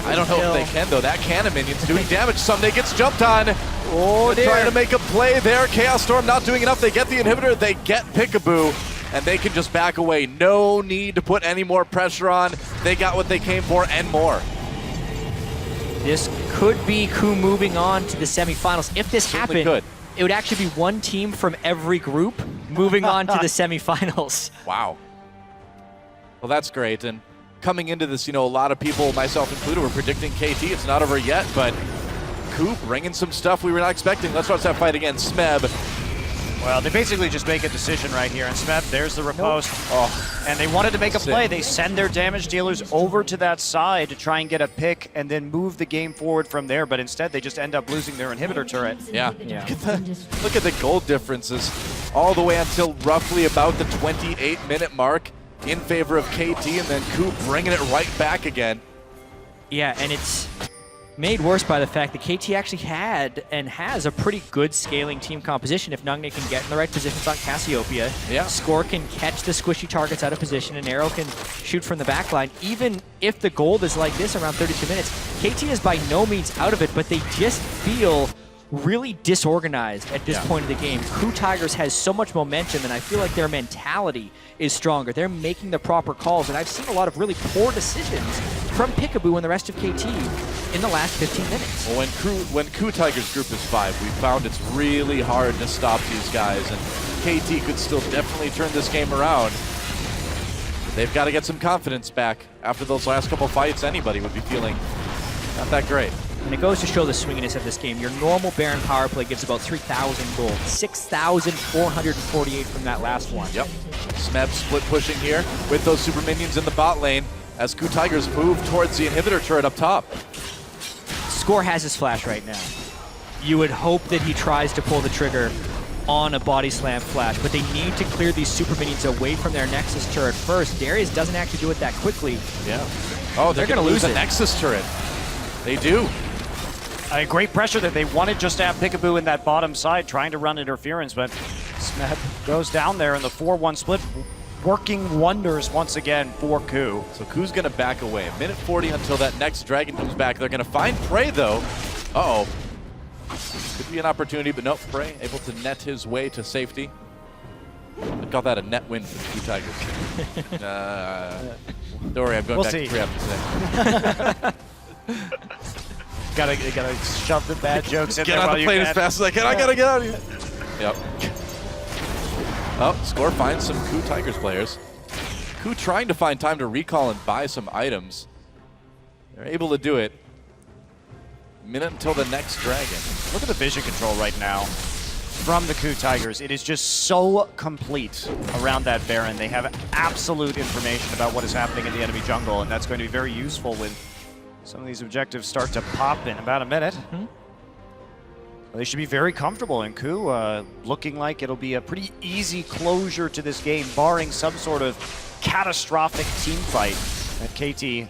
I don't know if they can, though. That cannon minion's doing damage. Someday gets jumped on. Oh, They're trying to make a play there. Chaos Storm not doing enough. They get the inhibitor. They get Peekaboo, and they can just back away. No need to put any more pressure on. They got what they came for and more. This could be KOO moving on to the semifinals. If this Certainly happened, could. it would actually be one team from every group moving on to the semifinals. Wow. Well, that's great. And coming into this, you know, a lot of people, myself included, were predicting KT. It's not over yet, but KOO bringing some stuff we were not expecting. Let's watch that fight again. Smeb. Well, they basically just make a decision right here. And Smeb, there's the riposte. Oh, and they wanted to make a play. They send their damage dealers over to that side to try and get a pick and then move the game forward from there. But instead, they just end up losing their inhibitor turret. Yeah. Look at the gold differences all the way until roughly about the 28-minute mark in favor of KT, and then KOO bringing it right back again. Yeah, and it's made worse by the fact that KT actually had and has a pretty good scaling team composition. If Nagne can get in the right positions on Cassiopeia, Yeah. Score can catch the squishy targets out of position, and Arrow can shoot from the backline. Even if the gold is like this around 32 minutes, KT is by no means out of it, but they just feel really disorganized at this point of the game. KOO Tigers has so much momentum, and I feel like their mentality is stronger. They're making the proper calls, and I've seen a lot of really poor decisions from Peekaboo and the rest of KT in the last 15 minutes. Well, when KOO Tigers group is 5, we found it's really hard to stop these guys, and KT could still definitely turn this game around. They've got to get some confidence back. After those last couple fights, anybody would be feeling not that great. And it goes to show the swinginess of this game. Your normal Baron power play gives about 3,000 gold, 6,448 from that last one. Yep. Smeb split pushing here with those super minions in the bot lane as KOO Tigers move towards the inhibitor turret up top. Score has his flash right now. You would hope that he tries to pull the trigger on a body slam flash, but they need to clear these super minions away from their Nexus turret first. Darius doesn't actually do it that quickly. Yeah. Oh, they're going to lose the Nexus turret. They do. Great pressure that they wanted just to have Peekaboo in that bottom side trying to run interference, but Smeb goes down there in the 4-1 split, working wonders once again for KOO. So KOO's going to back away. A minute 40 until that next dragon comes back. They're going to find Prey, though. Uh-oh. Could be an opportunity, but nope. Prey able to net his way to safety. I'd call that a net win for KOO Tigers. Don't worry, I'm going back to 3 after today. Gotta shove the bad jokes in Get there on while the you plane can. as fast as I can. I gotta get out of here. Yep. Oh, Score finds some KOO Tigers players. KOO trying to find time to recall and buy some items. They're able to do it. Minute until the next dragon. Look at the vision control right now from the KOO Tigers. It is just so complete around that Baron. They have absolute information about what is happening in the enemy jungle, and that's going to be very useful when some of these objectives start to pop in about a minute. They should be very comfortable, and KOO looking like it'll be a pretty easy closure to this game, barring some sort of catastrophic team fight that KT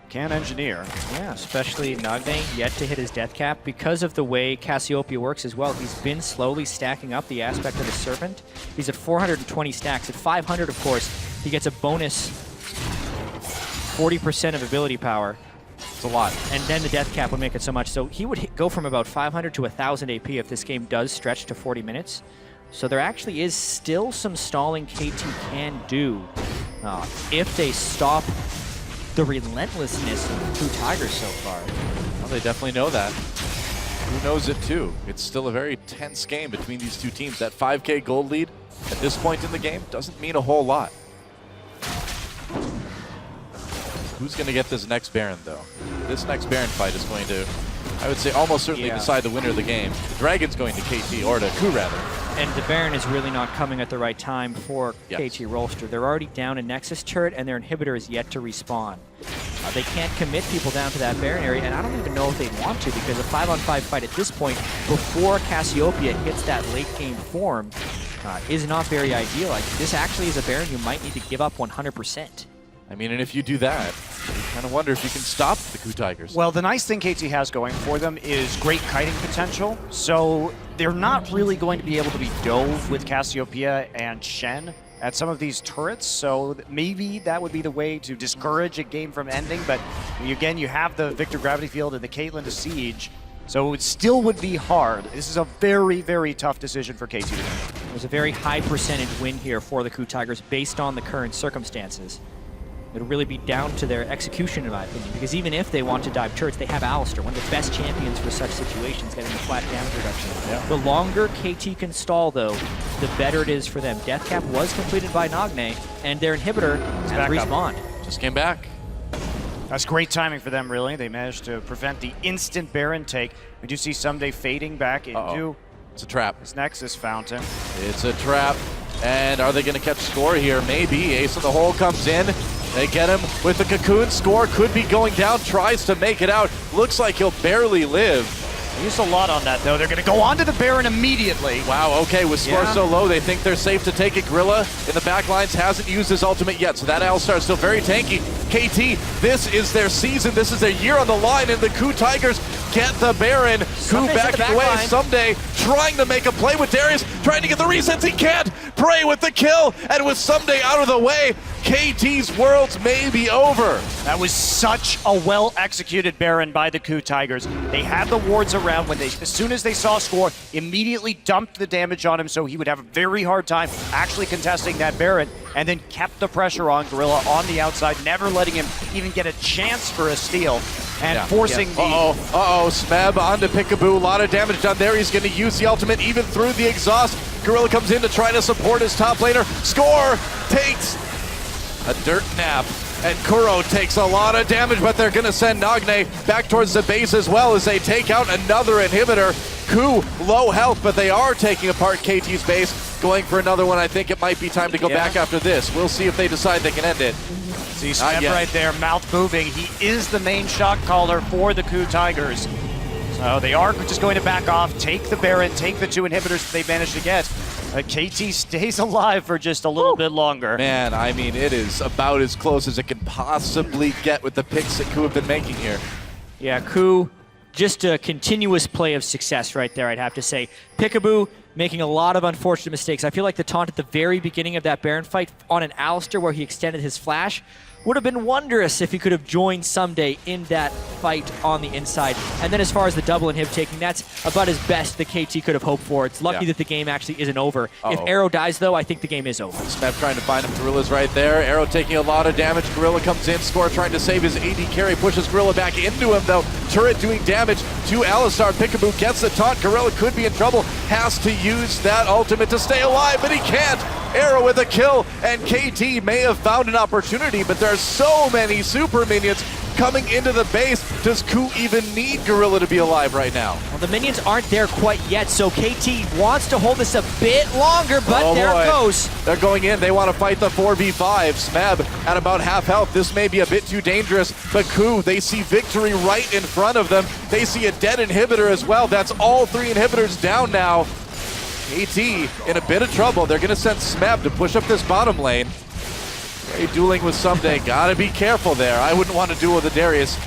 can engineer. Yeah, especially Nagne yet to hit his death cap. Because of the way Cassiopeia works as well, he's been slowly stacking up the aspect of the Serpent. He's at 420 stacks. At 500, of course, he gets a bonus 40% of ability power. It's a lot. And then the death cap would make it so much. So he would go from about 500 to 1,000 AP if this game does stretch to 40 minutes. So there actually is still some stalling KT can do if they stop the relentlessness of the KOO Tigers so far. Well, they definitely know that. Who knows it too? It's still a very tense game between these two teams. That 5K gold lead at this point in the game doesn't mean a whole lot. Who's going to get this next Baron, though? This next Baron fight is going to, I would say, almost certainly decide the winner of the game. The Dragon's going to KT, or to KOO, rather. And the Baron is really not coming at the right time for KT Rolster. They're already down a Nexus turret, and their inhibitor is yet to respawn. They can't commit people down to that Baron area, and I don't even know if they want to, because a 5-on-5 fight at this point, before Cassiopeia hits that late-game form, is not very ideal. Like, this actually is a Baron you might need to give up 100%. I mean, and if you do that, you kind of wonder if you can stop the KOO Tigers. Well, the nice thing KT has going for them is great kiting potential, so they're not really going to be able to be dove with Cassiopeia and Shen at some of these turrets, so maybe that would be the way to discourage a game from ending, but again, you have the Victor Gravity Field and the Caitlyn to siege, so it still would be hard. This is a very, very tough decision for KT to make. There's a very high percentage win here for the KOO Tigers based on the current circumstances. It'll really be down to their execution, in my opinion, because even if they want to dive turrets, they have Rolster, one of the best champions for such situations, getting the flat damage reduction. Yeah. The longer KT can stall, though, the better it is for them. Death cap was completed by Nagne, and their inhibitor has respawned. Just came back. That's great timing for them, really. They managed to prevent the instant Baron take. We do see Someday fading back into It's a trap. his Nexus fountain. It's a trap. And are they going to catch score here? Maybe. Ace in the hole comes in. They get him with the cocoon. Score could be going down. Tries to make it out. Looks like he'll barely live. They used a lot on that, though. They're going to go on to the Baron immediately. Wow, okay, with score so low, they think they're safe to take it. Gorilla in the back lines hasn't used his ultimate yet, so that Alistar is still very tanky. KT, this is their season. This is their year on the line, and the KOO Tigers get the Baron. KOO backing away. Someday trying to make a play with Darius, trying to get the resets. He can't. Prey with the kill, and with Someday out of the way, KT's worlds may be over. That was such a well-executed Baron by the KOO Tigers. They had the wards around when as soon as they saw score, immediately dumped the damage on him so he would have a very hard time actually contesting that Baron, and then kept the pressure on Gorilla on the outside, never letting him even get a chance for a steal, and forcing the... Smeb onto Peekaboo, a lot of damage done there. He's going to use the ultimate even through the exhaust. Gorilla comes in to try to support his top laner. Score takes a dirt nap, and Kuro takes a lot of damage, but they're going to send Nagne back towards the base as well as they take out another inhibitor. KOO low health, but they are taking apart KT's base, going for another one. I think it might be time to go back after this. We'll see if they decide they can end it. See Smeb right there, mouth moving. He is the main shot caller for the KOO Tigers. So they are just going to back off, take the Baron, take the two inhibitors that they managed to get. KT stays alive for just a little bit longer. Man, I mean, it is about as close as it can possibly get with the picks that KOO have been making here. Yeah, KOO, just a continuous play of success right there, I'd have to say. Peekaboo making a lot of unfortunate mistakes. I feel like the taunt at the very beginning of that Baron fight on an Alistar where he extended his flash would have been wondrous if he could have joined Someday in that fight on the inside. And then as far as the double inhib taking, that's about as best the KT could have hoped for. It's lucky that the game actually isn't over. If Arrow dies, though, I think the game is over. Smeb trying to find him. Gorilla's right there. Arrow taking a lot of damage. Gorilla comes in. Score trying to save his AD carry. Pushes Gorilla back into him, though. Turret doing damage to Alistar. Peekaboo gets the taunt. Gorilla could be in trouble. Has to use that ultimate to stay alive, but he can't. Arrow with a kill, and KT may have found an opportunity, but there are so many super minions coming into the base. Does KOO even need Gorilla to be alive right now? Well, the minions aren't there quite yet, so KT wants to hold this a bit longer, but there it goes. They're going in. They want to fight the 4v5. Smeb at about half health. This may be a bit too dangerous, but KOO, they see victory right in front of them. They see a dead inhibitor as well. That's all three inhibitors down now. KT in a bit of trouble. They're going to send Smeb to push up this bottom lane. Hey, dueling with Someday. Gotta be careful there. I wouldn't want to duel with a Darius,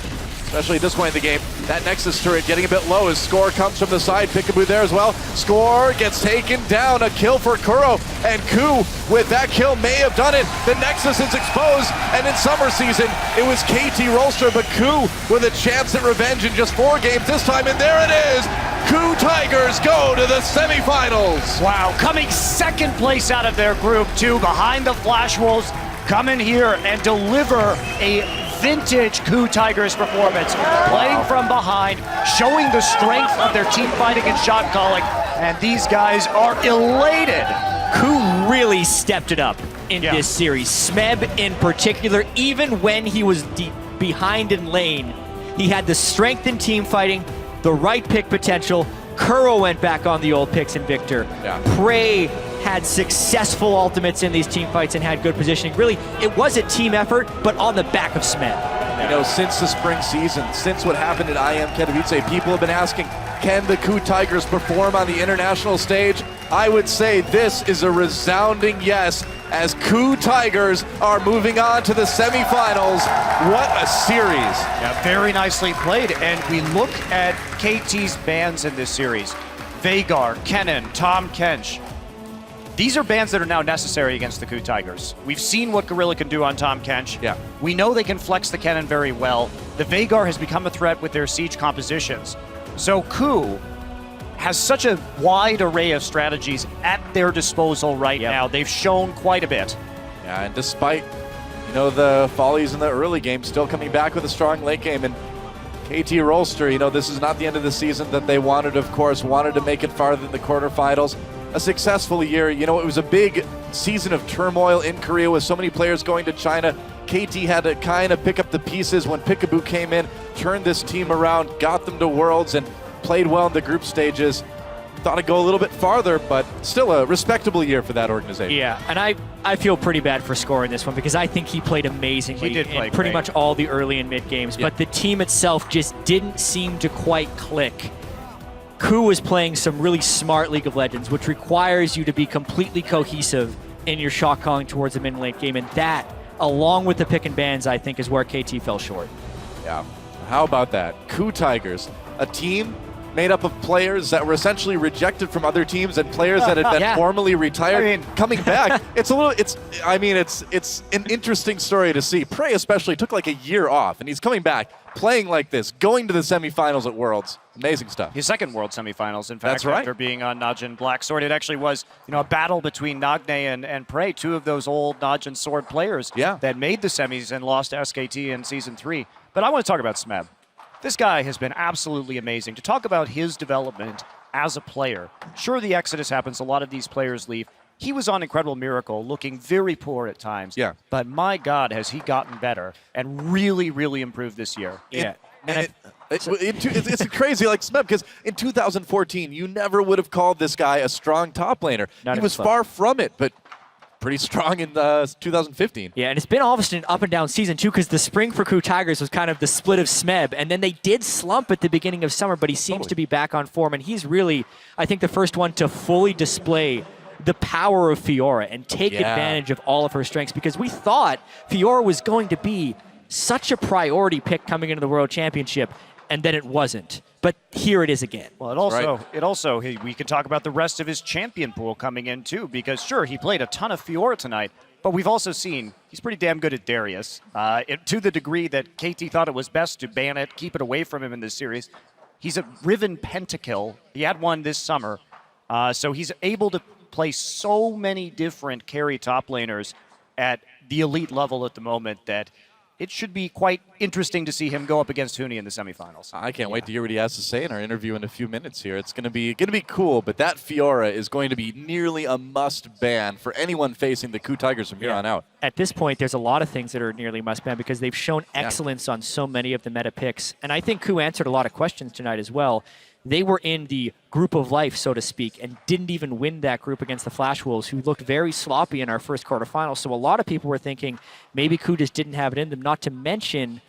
especially at this point in the game. That Nexus turret getting a bit low as Score comes from the side. Peekaboo there as well. Score gets taken down. A kill for Kuro. And KOO with that kill may have done it. The Nexus is exposed. And in summer season, it was KT Rolster, but KOO with a chance at revenge in just 4 games this time. And there it is. KOO Tigers go to the semifinals. Wow, coming second place out of their group, too, behind the Flash Wolves. Come in here and deliver a vintage KOO Tigers performance, playing from behind, showing the strength of their team fighting and shot calling, and these guys are elated. KOO really stepped it up in this series. Smeb in particular, even when he was behind in lane, he had the strength in team fighting, the right pick potential. Kuro went back on the old picks and Victor. Prey had successful ultimates in these team fights and had good positioning. Really, it was a team effort, but on the back of Smeb. You know, since the spring season, since what happened at IM Katowice, people have been asking, can the KOO Tigers perform on the international stage? I would say this is a resounding yes, as KOO Tigers are moving on to the semifinals. What a series. Yeah, very nicely played. And we look at KT's bans in this series. Veigar, Kennen, Tom Kench. These are bans that are now necessary against the KOO Tigers. We've seen what Gorilla can do on Tom Kench. Yeah. We know they can flex the Kennen very well. The Veigar has become a threat with their siege compositions. So KOO has such a wide array of strategies at their disposal right now. They've shown quite a bit. Yeah, and despite, you know, the follies in the early game, still coming back with a strong late game. And KT Rolster, you know, this is not the end of the season that they wanted, of course, wanted to make it farther than the quarterfinals. A successful year. You know, it was a big season of turmoil in Korea with so many players going to China. KT had to kind of pick up the pieces when Peekaboo came in, turned this team around, got them to Worlds, and played well in the group stages. Thought it'd go a little bit farther, but still a respectable year for that organization. Yeah, and I feel pretty bad for Score in this one because I think he played amazingly He did play in pretty great. much all the early and mid games, but the team itself just didn't seem to quite click. KOO is playing some really smart League of Legends, which requires you to be completely cohesive in your shot calling towards the mid-late game, and that, along with the pick and bans, I think is where KT fell short. Yeah, how about that? KOO Tigers, a team made up of players that were essentially rejected from other teams and players that had been formally retired. I mean, coming back, it's an interesting story to see. Prey especially took like a year off, and he's coming back, playing like this, going to the semifinals at Worlds. Amazing stuff. His second World semifinals, in fact, That's right. after being on Najin Black Sword. It actually was, you know, a battle between Nagne and Prey, two of those old Najin Sword players that made the semis and lost to SKT in Season 3. But I want to talk about Smeb. This guy has been absolutely amazing. To talk about his development as a player, sure, the exodus happens. A lot of these players leave. He was on Incredible Miracle, looking very poor at times. Yeah. But my God, has he gotten better and really, really improved this year. Yeah. It's crazy like Smeb, because in 2014, you never would have called this guy a strong top laner. He was far from it, but pretty strong in 2015. Yeah, and it's been almost an up and down season too, because the spring for KOO Tigers was kind of the split of Smeb, and then they did slump at the beginning of summer, but he seems to be back on form, and he's really, I think, the first one to fully display the power of Fiora and take advantage of all of her strengths, because we thought Fiora was going to be such a priority pick coming into the World Championship, and then it wasn't. But here it is again. Well, we can talk about the rest of his champion pool coming in too, because sure, he played a ton of Fiora tonight, but we've also seen he's pretty damn good at Darius, to the degree that KT thought it was best to ban it, keep it away from him in this series. He's a Riven Pentakill. He had one this summer, so he's able to play so many different carry top laners at the elite level at the moment that it should be quite interesting to see him go up against Huni in the semifinals. I can't wait to hear what he has to say in our interview in a few minutes here. It's going to be cool, but that Fiora is going to be nearly a must ban for anyone facing the KOO Tigers from here on out. At this point, there's a lot of things that are nearly must ban because they've shown excellence on so many of the meta picks. And I think KOO answered a lot of questions tonight as well. They were in the group of life, so to speak, and didn't even win that group against the Flash Wolves, who looked very sloppy in our first quarterfinal. So a lot of people were thinking maybe KOO just didn't have it in them, not to mention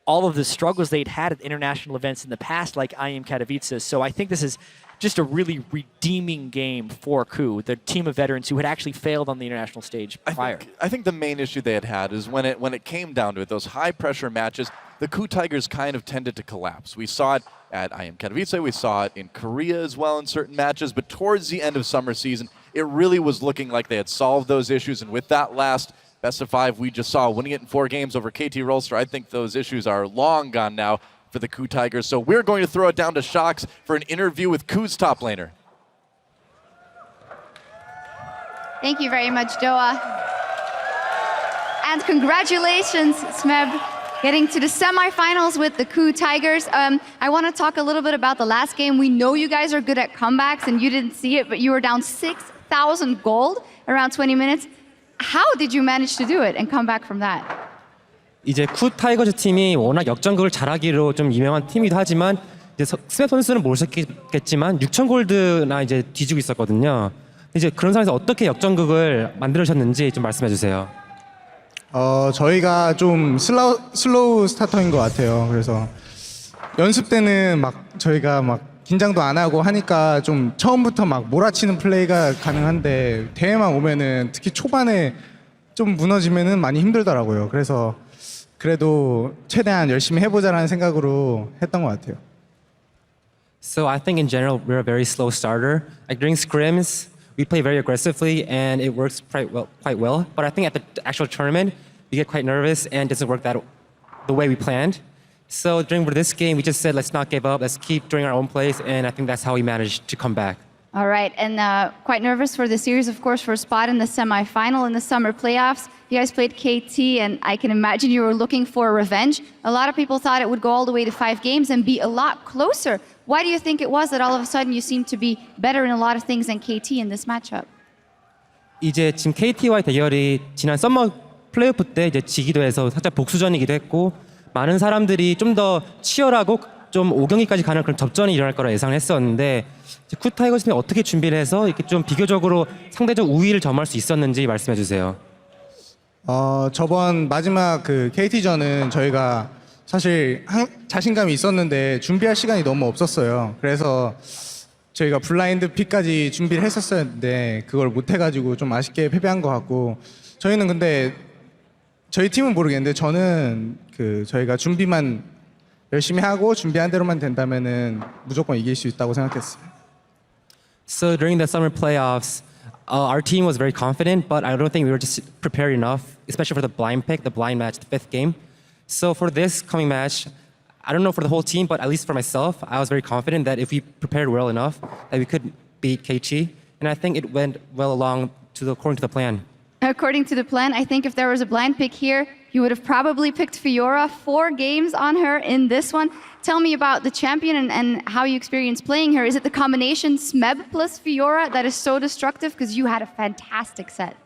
all of the struggles they'd had at international events in the past, like IM Katowice. So I think this is just a really redeeming game for KOO, the team of veterans who had actually failed on the international stage prior. I think the main issue they had is when it came down to it, those high-pressure matches, the KOO Tigers kind of tended to collapse. We saw it at IM Katowice, we saw it in Korea as well in certain matches, but towards the end of summer season, it really was looking like they had solved those issues, and with that last best of 5 we just saw, winning it in 4 games over KT Rolster, I think those issues are long gone now for the KOO Tigers. So we're going to throw it down to Shox for an interview with KOO's top laner. Thank you very much, Doa. And congratulations, Smeb, getting to the semifinals with the KOO Tigers. I want to talk a little bit about the last game. We know you guys are good at comebacks, and you didn't see it, but you were down 6,000 gold around 20 minutes. How did you manage to do it and come back from that? 이제 쿠 타이거즈 팀이 워낙 역전극을 잘하기로 좀 유명한 팀이기도 하지만 이제 스맵 선수는 모르셨겠지만 6,000 골드나 이제 뒤지고 있었거든요. 이제 그런 상황에서 어떻게 역전극을 만들으셨는지 좀 말씀해 주세요. 저희가 좀 슬로우 스타터인 것 같아요. 그래서 연습 때는 막 저희가 막 긴장도 안 하고 하니까 좀 처음부터 막 몰아치는 플레이가 가능한데 대회만 오면은 특히 초반에 좀 무너지면은 많이 힘들더라고요. 그래서 그래도 최대한 열심히 해보자라는 생각으로 했던 것 같아요. So I think in general we're a very slow starter. Like during scrims, we play very aggressively and it works quite well. But I think at the actual tournament, we get quite nervous and it doesn't work the way we planned. So during this game, we just said let's not give up, let's keep doing our own plays, and I think that's how we managed to come back. All right, and quite nervous for the series, of course, for a spot in the semifinal in the summer playoffs. You guys played KT, and I can imagine you were looking for revenge. A lot of people thought it would go all the way to 5 games and be a lot closer. Why do you think it was that all of a sudden you seem to be better in a lot of things than KT in this matchup? 이제 지금 KT와의 대결이 지난 썸머 플레이오프 때 이제 지기도 해서 살짝 복수전이기도 했고 많은 사람들이 좀 더 치열하고 좀 5경기까지 가는 그런 접전이 일어날 거라 예상을 했었는데 쿠 타이거즈 팀이 어떻게 준비를 해서 이렇게 좀 비교적으로 상대적 우위를 점할 수 있었는지 말씀해 주세요. 저번 마지막 그 KT전은 저희가 사실 자신감이 있었는데 준비할 시간이 너무 없었어요. 그래서 저희가 블라인드 픽까지 준비를 했었었는데 그걸 못 해가지고 좀 아쉽게 패배한 것 같고 저희는 근데 저희 팀은 모르겠는데 저는 그 저희가 준비만 열심히 하고 준비한 대로만 된다면은 무조건 이길 수 있다고 생각했어요. So during the summer playoffs, our team was very confident, but I don't think we were just prepared enough, especially for the blind pick, the blind match, the 5th game. So for this coming match, I don't know for the whole team, but at least for myself, I was very confident that if we prepared well enough, that we could beat KT. And I think it went well according to the plan. According to the plan, I think if there was a blind pick here, you would have probably picked Fiora. 4 games on her in this one. Tell me about the champion and how you experienced playing her. Is it the combination Smeb plus Fiora that is so destructive? Because you had a fantastic set.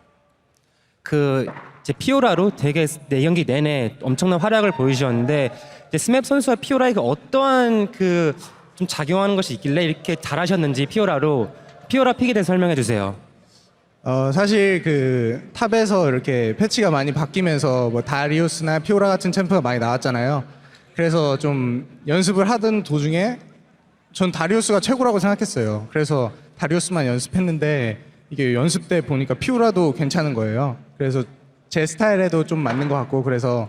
그 이제 피오라로 되게 4경기 내내 엄청난 활약을 보여주셨는데 이제 스맵 선수와 피오라가 어떠한 그 좀 작용하는 것이 있길래 이렇게 잘하셨는지 피오라로 피오라 픽에 대해서 설명해 주세요. 사실 그 탑에서 이렇게 패치가 많이 바뀌면서 뭐 다리우스나 피오라 같은 챔프가 많이 나왔잖아요. 그래서 좀 연습을 하던 도중에 전 다리우스가 최고라고 생각했어요. 그래서 다리우스만 연습했는데 이게 연습 때 보니까 피오라도 괜찮은 거예요. 그래서 제 스타일에도 좀 맞는 것 같고 그래서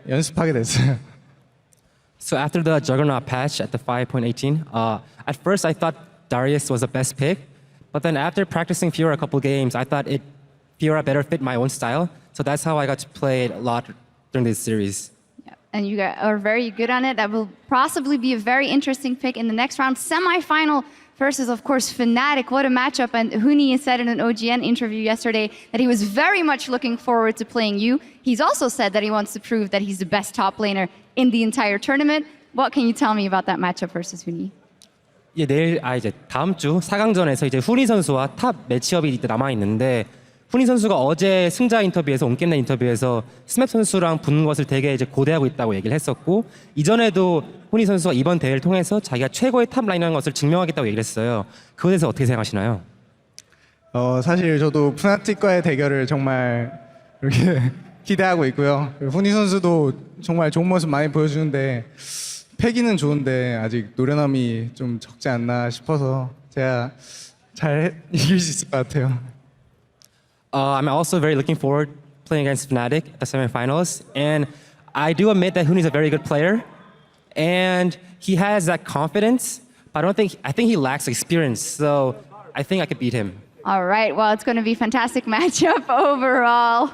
연습하게 됐어요. So after the Juggernaut patch at the 5.18, at first I thought Darius was the best pick, but then after practicing Fiora a couple games, I thought Fiora better fit my own style. So that's how I got to play it a lot during this series. Yeah, and you guys are very good on it. That will possibly be a very interesting pick in the next round. Semi-final versus, of course, Fnatic. What a matchup. And Huni said in an OGN interview yesterday that he was very much looking forward to playing you. He's also said that he wants to prove that he's the best top laner in the entire tournament. What can you tell me about that matchup versus Huni? 예, 내일 이제 다음 주 4강전에서 이제 후니 선수와 탑 매치업이 남아 있는데 후니 선수가 어제 승자 인터뷰에서 온게임넷 인터뷰에서 스맵 선수랑 붙는 것을 되게 이제 고대하고 있다고 얘기를 했었고 이전에도 후니 선수가 이번 대회를 통해서 자기가 최고의 탑 라이너인 것을 증명하겠다고 얘기를 했어요. 그거에 대해서 어떻게 생각하시나요? 사실 저도 푸나틱과의 대결을 정말 이렇게 기대하고 있고요. 후니 선수도 정말 좋은 모습 많이 보여주는데 패기는 좋은데 아직 노련함이 좀 적지 않나 싶어서 제가 잘 이길 수 있을 것 같아요. I'm also very looking forward playing against Fnatic at the semifinals, and I do admit that Huni's a very good player, and he has that confidence, but I think he lacks experience, so I think I could beat him. All right, well, it's going to be a fantastic matchup overall.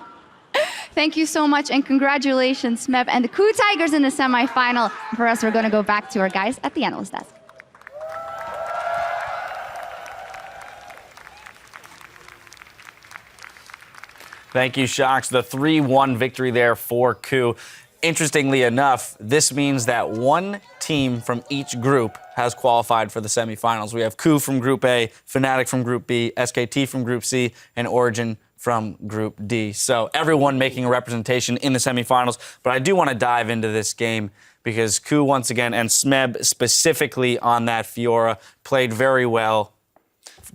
Thank you so much, and congratulations, Smeb and the KOO Tigers in the semifinal. For us, we're going to go back to our guys at the analyst desk. Thank you, Shox. The 3-1 victory there for KOO. Interestingly enough, this means that one team from each group has qualified for the semifinals. We have KOO from Group A, Fnatic from Group B, SKT from Group C, and Origin from Group D. So everyone making a representation in the semifinals. But I do want to dive into this game because KOO once again, and Smeb specifically on that Fiora, played very well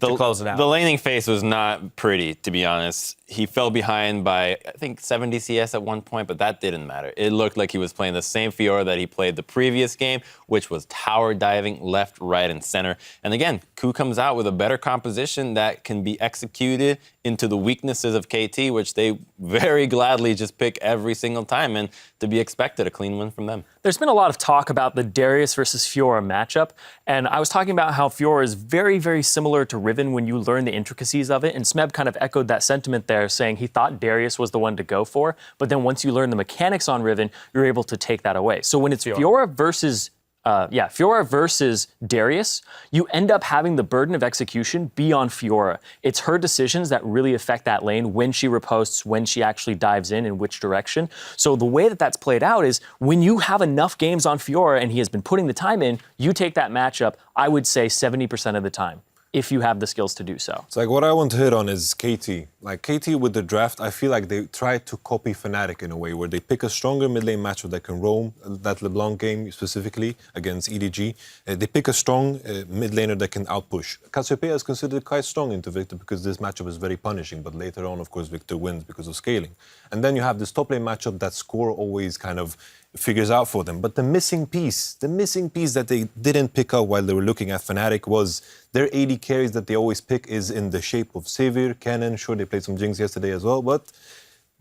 to close it out. The laning phase was not pretty, to be honest. He fell behind by, I think, 70 CS at one point, but that didn't matter. It looked like he was playing the same Fiora that he played the previous game, which was tower diving left, right, and center. And again, KOO comes out with a better composition that can be executed into the weaknesses of KT, which they very gladly just pick every single time, and to be expected, a clean win from them. There's been a lot of talk about the Darius versus Fiora matchup, and I was talking about how Fiora is very, very similar to Riven when you learn the intricacies of it, and Smeb kind of echoed that sentiment there, saying he thought Darius was the one to go for, but then once you learn the mechanics on Riven, you're able to take that away. So when it's Fiora versus Darius, you end up having the burden of execution be on Fiora. It's her decisions that really affect that lane, when she riposts, when she actually dives in which direction. So the way that that's played out is when you have enough games on Fiora and he has been putting the time in, you take that matchup, I would say 70% of the time, if you have the skills to do so. So like what I want to hit on is KT. Like KT with the draft, I feel like they tried to copy Fnatic in a way where they pick a stronger mid lane matchup that can roam, that LeBlanc game specifically against EDG. They pick a strong mid laner that can outpush. Cassiopeia is considered quite strong into Victor because this matchup is very punishing, but later on, of course, Victor wins because of scaling. And then you have this top lane matchup that Score always kind of figures out for them. But the missing piece that they didn't pick up while they were looking at Fnatic was their AD carries that they always pick is in the shape of Sivir, Kennen. Sure, they played some Jinx yesterday as well, but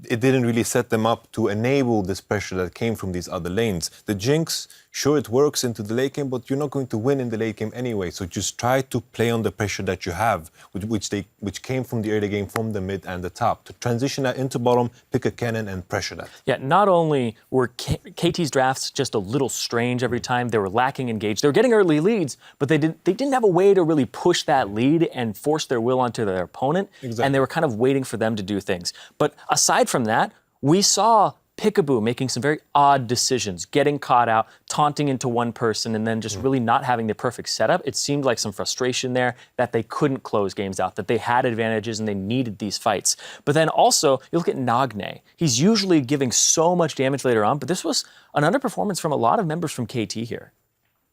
it didn't really set them up to enable this pressure that came from these other lanes. The Jinx, sure, it works into the late game, but you're not going to win in the late game anyway. So just try to play on the pressure that you have, which came from the early game, from the mid and the top. To transition that into bottom, pick a cannon and pressure that. Yeah, not only were KT's drafts just a little strange every time, they were lacking engage. They were getting early leads, but they didn't have a way to really push that lead and force their will onto their opponent. Exactly. And they were kind of waiting for them to do things. But aside from that, we saw Peekaboo making some very odd decisions, getting caught out, taunting into one person, and then just really not having the perfect setup. It seemed like some frustration there that they couldn't close games out, that they had advantages and they needed these fights. But then also, you look at Nagne. He's usually giving so much damage later on, but this was an underperformance from a lot of members from KT here.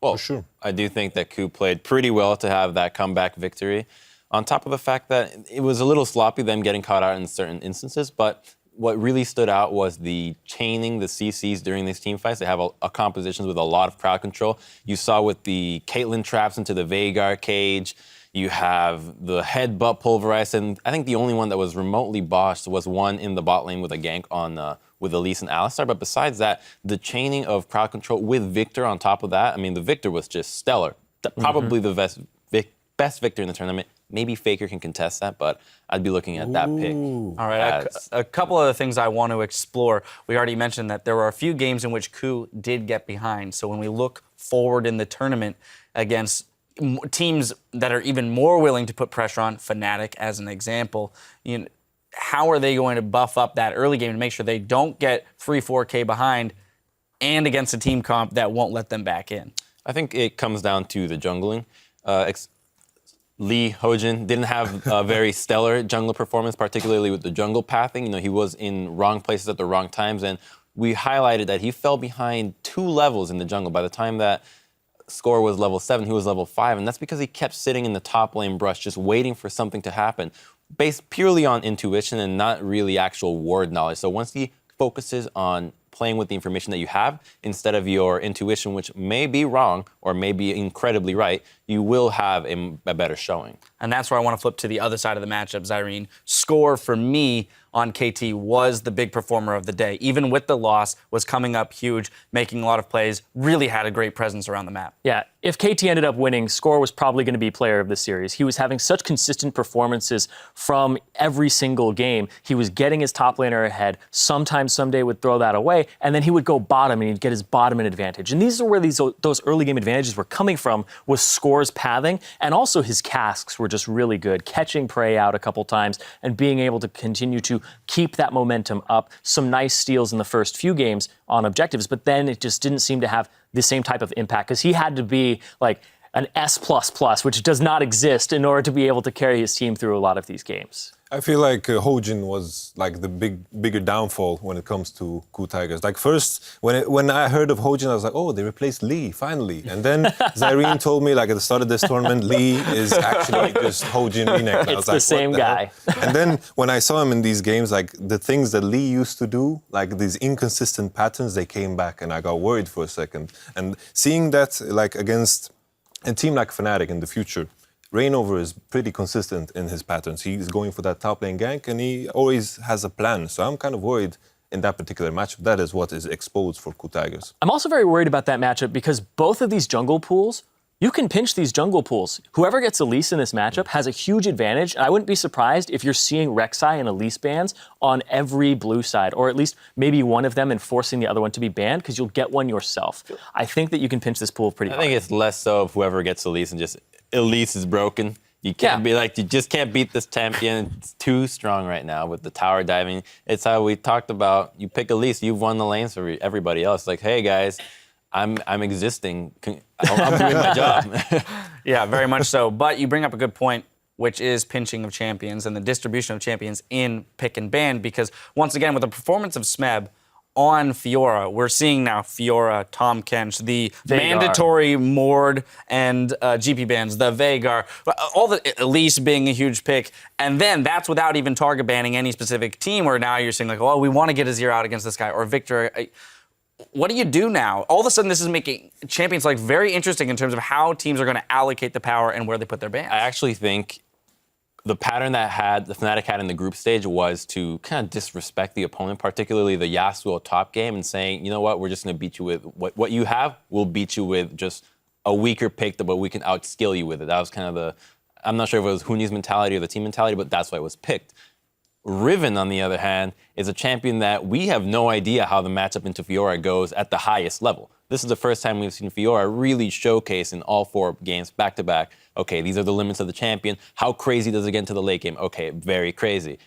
Well, sure. I do think that KOO played pretty well to have that comeback victory. On top of the fact that it was a little sloppy, them getting caught out in certain instances, but what really stood out was the chaining the CCs during these team fights. They have a compositions with a lot of crowd control. You saw with the Caitlyn traps into the Veigar cage. You have the headbutt pulverized, and I think the only one that was remotely botched was one in the bot lane with a gank on with Elise and Alistar. But besides that, the chaining of crowd control with Victor on top of that, I mean, the Victor was just stellar. Probably the best Victor in the tournament. Maybe Faker can contest that, but I'd be looking at that pick. All right, a couple other things I want to explore. We already mentioned that there were a few games in which KOO did get behind. So when we look forward in the tournament against teams that are even more willing to put pressure on, Fnatic as an example, how are they going to buff up that early game to make sure they don't get 3-4K behind and against a team comp that won't let them back in? I think it comes down to the jungling. Lee Hojin didn't have a very stellar jungler performance, particularly with the jungle pathing. He was in wrong places at the wrong times, and we highlighted that he fell behind 2 levels in the jungle. By the time that Score was level 7, he was level 5, and that's because he kept sitting in the top lane brush, just waiting for something to happen, based purely on intuition and not really actual ward knowledge. So once he focuses on playing with the information that you have instead of your intuition, which may be wrong or may be incredibly right, you will have a better showing. And that's where I want to flip to the other side of the matchup, Zyrene. Score for me on KT was the big performer of the day. Even with the loss, was coming up huge, making a lot of plays, really had a great presence around the map. Yeah, if KT ended up winning, Score was probably going to be player of the series. He was having such consistent performances from every single game. He was getting his top laner ahead. Sometimes, someday would throw that away, and then he would go bottom and he'd get his bottom in advantage. And these are where those early game advantages were coming from, was Score's pathing, and also his casks were just really good, catching prey out a couple times and being able to continue to keep that momentum up. Some nice steals in the first few games on objectives, but then it just didn't seem to have the same type of impact because he had to be like an S++, which does not exist in order to be able to carry his team through a lot of these games. I feel like Hojin was like the bigger downfall when it comes to KOO Tigers. Like first, when I heard of Hojin, I was like, oh, they replaced Lee, finally. And then Zyrene told me, like at the start of this tournament, Lee is actually just Hojin Renekton. It's the same guy. And then when I saw him in these games, like the things that Lee used to do, like these inconsistent patterns, they came back and I got worried for a second. And seeing that like against a team like Fnatic in the future, Reignover is pretty consistent in his patterns. He's going for that top lane gank and he always has a plan. So I'm kind of worried in that particular matchup. That is what is exposed for KOO Tigers. I'm also very worried about that matchup because both of these jungle pools, you can pinch these jungle pools. Whoever gets Elise in this matchup has a huge advantage. And I wouldn't be surprised if you're seeing Rek'Sai and Elise bans on every blue side, or at least maybe one of them and forcing the other one to be banned because you'll get one yourself. I think that you can pinch this pool pretty hard. I think it's less so if whoever gets Elise and just Elise is broken. You can't be like, you just can't beat this champion. It's too strong right now with the tower diving. It's how we talked about, you pick Elise, you've won the lanes for everybody else. Like, hey guys, I'm existing. I'm doing my job. Yeah, very much so. But you bring up a good point, which is pinching of champions and the distribution of champions in pick and ban, because once again, with the performance of Smeb on Fiora, we're seeing now Fiora, Tahm Kench, the Veigar. mandatory Mord and GP bans, the Veigar, all the Elise being a huge pick, and then that's without even target banning any specific team, where now you're saying like, oh, we want to get Azir out against this guy, or Victor. What do you do now? All of a sudden, this is making champions like very interesting in terms of how teams are going to allocate the power and where they put their bans. I actually think the pattern that the Fnatic had in the group stage was to kind of disrespect the opponent, particularly the Yasuo top game, and saying, you know what, we're just going to beat you with what you have. We'll beat you with just a weaker pick, but we can outskill you with it. That was kind of I'm not sure if it was Huni's mentality or the team mentality, but that's why it was picked. Riven, on the other hand, is a champion that we have no idea how the matchup into Fiora goes at the highest level. This is the first time we've seen Fiora really showcase in all 4 games back-to-back. Okay, these are the limits of the champion. How crazy does it get into the late game? Okay, very crazy.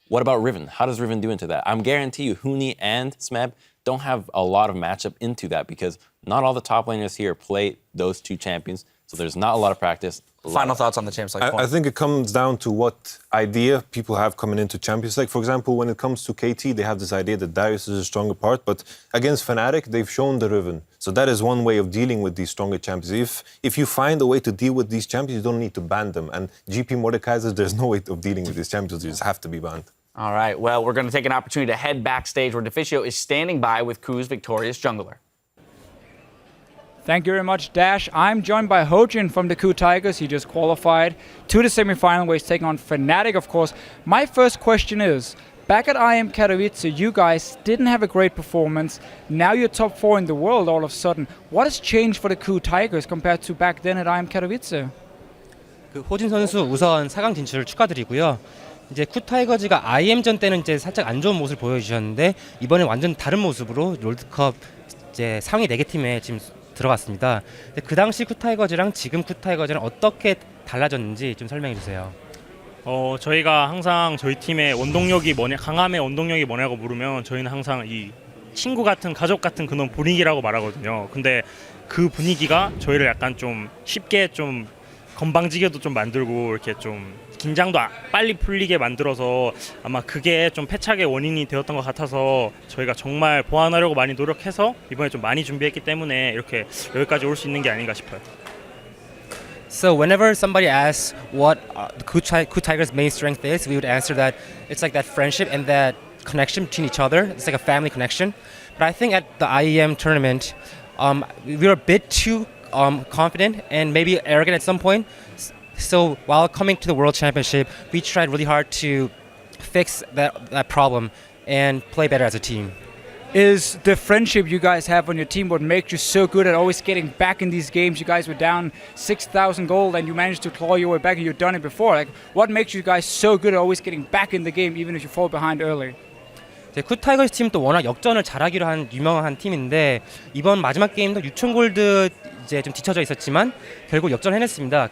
What about Riven? How does Riven do into that? I'm guarantee you Huni and Smeb don't have a lot of matchup into that because not all the top laners here play those 2 champions, so there's not a lot of practice. Final thoughts on the Champions League? I think it comes down to what idea people have coming into Champions League. For example, when it comes to KT, they have this idea that Darius is a stronger part, but against Fnatic, they've shown the Riven. So that is one way of dealing with these stronger champions. If you find a way to deal with these champions, you don't need to ban them. And GP Mordekaisers, there's no way of dealing with these champions. You just have to be banned. All right, well, we're going to take an opportunity to head backstage where Deficio is standing by with KOO's victorious jungler. Thank you very much, Dash. I'm joined by Hojin from the KOO Tigers. He just qualified to the semifinal where he's taking on Fnatic, of course. My first question is, back at IM Katowice, you guys didn't have a great performance. Now you're top 4 in the world all of a sudden. What has changed for the KOO Tigers compared to back then at IM Katowice? 호진 선수 우선 4강 진출을 축하드리고요. 이제 KOO 타이거즈가 IM전 때는 이제 살짝 안 좋은 모습을 보여주셨는데 이번에 완전 다른 모습으로 롤드컵 이제 상위 4개 팀에 지금 들어갔습니다. 근데 그 당시 KOO 타이거즈랑 지금 KOO 타이거즈랑 어떻게 달라졌는지 좀 설명해 주세요. 저희가 항상 저희 팀의 원동력이 뭐냐, 강함의 원동력이 뭐냐고 물으면 저희는 항상 이 친구 같은 가족 같은 그런 분위기라고 말하거든요. 근데 그 분위기가 저희를 약간 좀 쉽게 좀 건방지게도 좀 만들고 이렇게 좀 긴장도 빨리 풀리게 만들어서 아마 그게 좀 패착의 원인이 되었던 것 같아서 저희가 정말 보완하려고 많이 노력해서 이번에 좀 많이 준비했기 때문에 이렇게 여기까지 올 수 있는 게 아닌가 싶어요. So whenever somebody asks what the KOO Tigers' main strength is, we would answer that it's like that friendship and that connection between each other. It's like a family connection. But I think at the IEM tournament, we were a bit too confident and maybe arrogant at some point. So while coming to the World Championship, we tried really hard to fix that problem and play better as a team. Is the friendship you guys have on your team what makes you so good at always getting back in these games? You guys were down 6,000 gold and you managed to claw your way back, and you've done it before. Like, what makes you guys so good at always getting back in the game even if you fall behind early? 쿠타이거스 팀도 워낙 역전을 잘하기로 한 유명한 팀인데 이번 마지막 게임도 6천 골드 이제 좀 뒤쳐져 있었지만 결국 역전해냈습니다.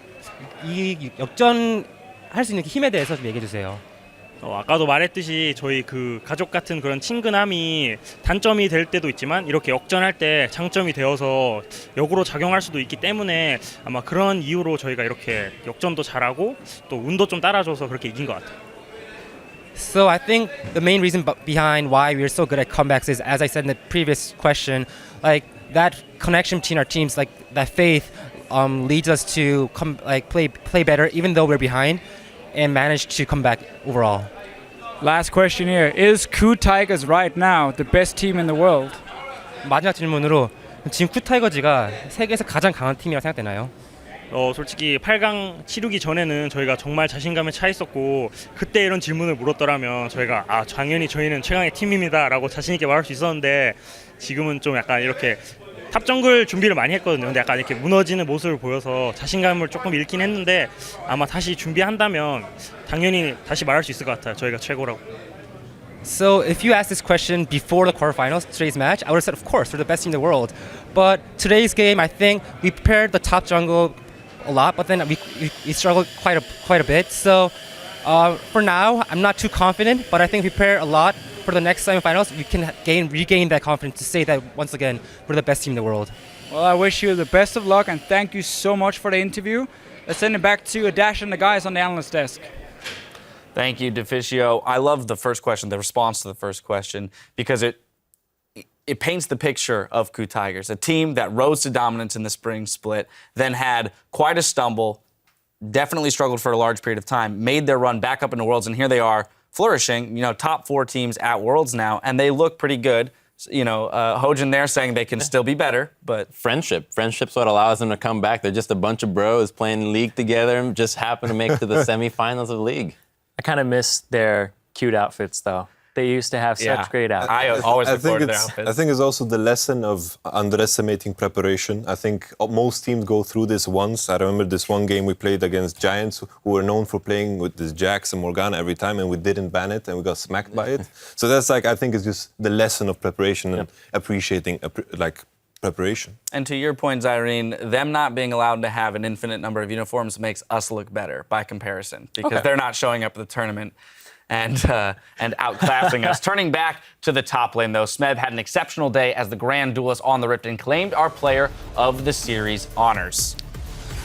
이 역전 할 수 있는 힘에 대해서 좀 얘기해 주세요. 아까도 말했듯이 저희 그 가족 같은 그런 친근함이 단점이 될 때도 있지만 이렇게 역전할 때 장점이 되어서 역으로 작용할 수도 있기 때문에 아마 그런 이유로 저희가 이렇게 역전도 잘하고 또 운도 좀 따라줘서 그렇게 이긴 것 같아요. So I think the main reason behind why we're so good at comebacks is, as I said in the previous question, like that connection between our teams, like that faith, leads us to play better even though we're behind, and manage to come back overall. Last question here. Is KOO Tigers right now the best team in the world? 마지막 질문으로 지금 쿠타이거즈가 세계에서 가장 강한 팀이라고 생각되나요? 솔직히 8강 치르기 전에는 저희가 정말 자신감에 차 있었고 그때 이런 질문을 물었더라면 저희가 당연히 저희는 최강의 팀입니다 라고 자신 있게 말할 수 있었는데 지금은 좀 약간 이렇게 탑정글 준비를 많이 했거든요. 근데 약간 이렇게 무너지는 모습을 보여서 자신감을 조금 잃긴 했는데 아마 다시 준비한다면 당연히 다시 말할 수 있을 것 같아요. 저희가 최고라고. So if you asked this question before the quarterfinals, today's match, I would have said, of course, we're the best team in the world. But today's game, I think we prepared the top jungle a lot, but then we struggled quite a bit. So for now, I'm not too confident, but I think we prepare a lot. For the next semifinals, we can regain that confidence to say that once again we're the best team in the world. Well, I wish you the best of luck and thank you so much for the interview. Let's send it back to Dash and the guys on the analyst desk. Thank you, DeFicio. I love the first question, the response to the first question, because it paints the picture of KOO Tigers, a team that rose to dominance in the spring split, then had quite a stumble, definitely struggled for a large period of time, made their run back up into Worlds, and here they are flourishing, top 4 teams at Worlds now, and they look pretty good. Hojin there saying they can still be better, but... Friendship's what allows them to come back. They're just a bunch of bros playing League together and just happen to make it to the semifinals of League. I kind of miss their cute outfits, though. They used to have such great outfits. I always look forward to their outfits. I think it's also the lesson of underestimating preparation. I think most teams go through this once. I remember this one game we played against Giants, who were known for playing with this Jax and Morgana every time, and we didn't ban it, and we got smacked by it. So that's I think it's just the lesson of preparation and appreciating preparation. And to your point, Zyrene, them not being allowed to have an infinite number of uniforms makes us look better by comparison, because they're not showing up at the tournament and outclassing us. Turning back to the top lane, though, Smeb had an exceptional day as the grand duelist on the Rift and claimed our player of the series honors.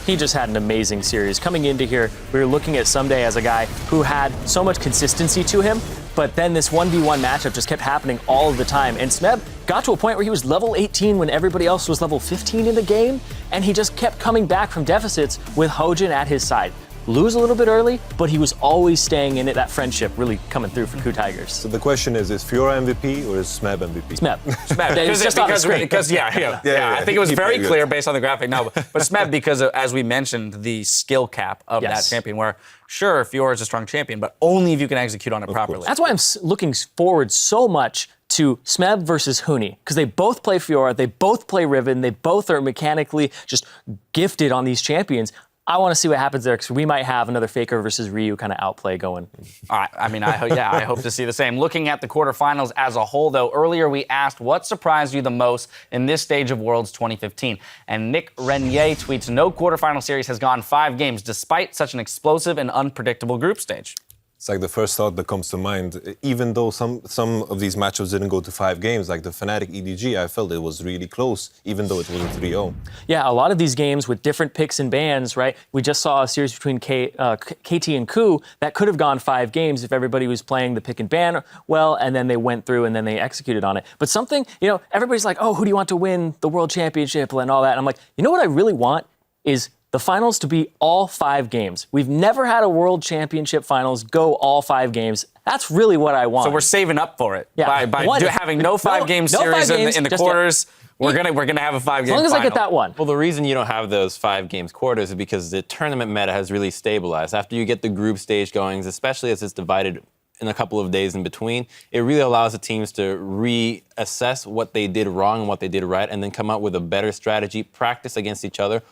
He just had an amazing series. Coming into here, we were looking at Someday as a guy who had so much consistency to him, but then this 1v1 matchup just kept happening all of the time. And Smeb got to a point where he was level 18 when everybody else was level 15 in the game, and he just kept coming back from deficits with Hojin at his side. Lose a little bit early, but he was always staying in it. That friendship really coming through for KOO Tigers. So the question is Fiora MVP or is Smeb MVP? Smeb. It's just on the screen. I think it was very clear based on the graphic. No, but Smeb, because as we mentioned, the skill cap of that champion, where sure, Fiora is a strong champion, but only if you can execute on it properly. That's why I'm looking forward so much to Smeb versus Huni, because they both play Fiora, they both play Riven, they both are mechanically just gifted on these champions. I want to see what happens there, because we might have another Faker versus Ryu kind of outplay going. All right. I hope to see the same. Looking at the quarterfinals as a whole, though, earlier we asked what surprised you the most in this stage of Worlds 2015. And Nick Renier tweets, no quarterfinal series has gone 5 games despite such an explosive and unpredictable group stage. It's like the first thought that comes to mind. Even though some of these matchups didn't go to 5 games, like the Fnatic EDG, I felt it was really close, even though it was a 3-0. Yeah, a lot of these games with different picks and bans, right? We just saw a series between KT and KOO that could have gone 5 games if everybody was playing the pick and ban well, and then they went through and then they executed on it. But something, everybody's like, oh, who do you want to win the World Championship and all that? And I'm like, you know what I really want is the the finals to be all 5 games. We've never had a World Championship finals go all 5 games. That's really what I want. So we're saving up for it Yeah. by having no 5-game no series 5 games, in the just quarters. We're gonna have a 5-game. As long as final. I get that one. Well, the reason you don't have those 5 games quarters is because the tournament meta has really stabilized. After you get the group stage goings, especially as it's divided in a couple of days in between, it really allows the teams to reassess what they did wrong and what they did right, and then come up with a better strategy, practice against each other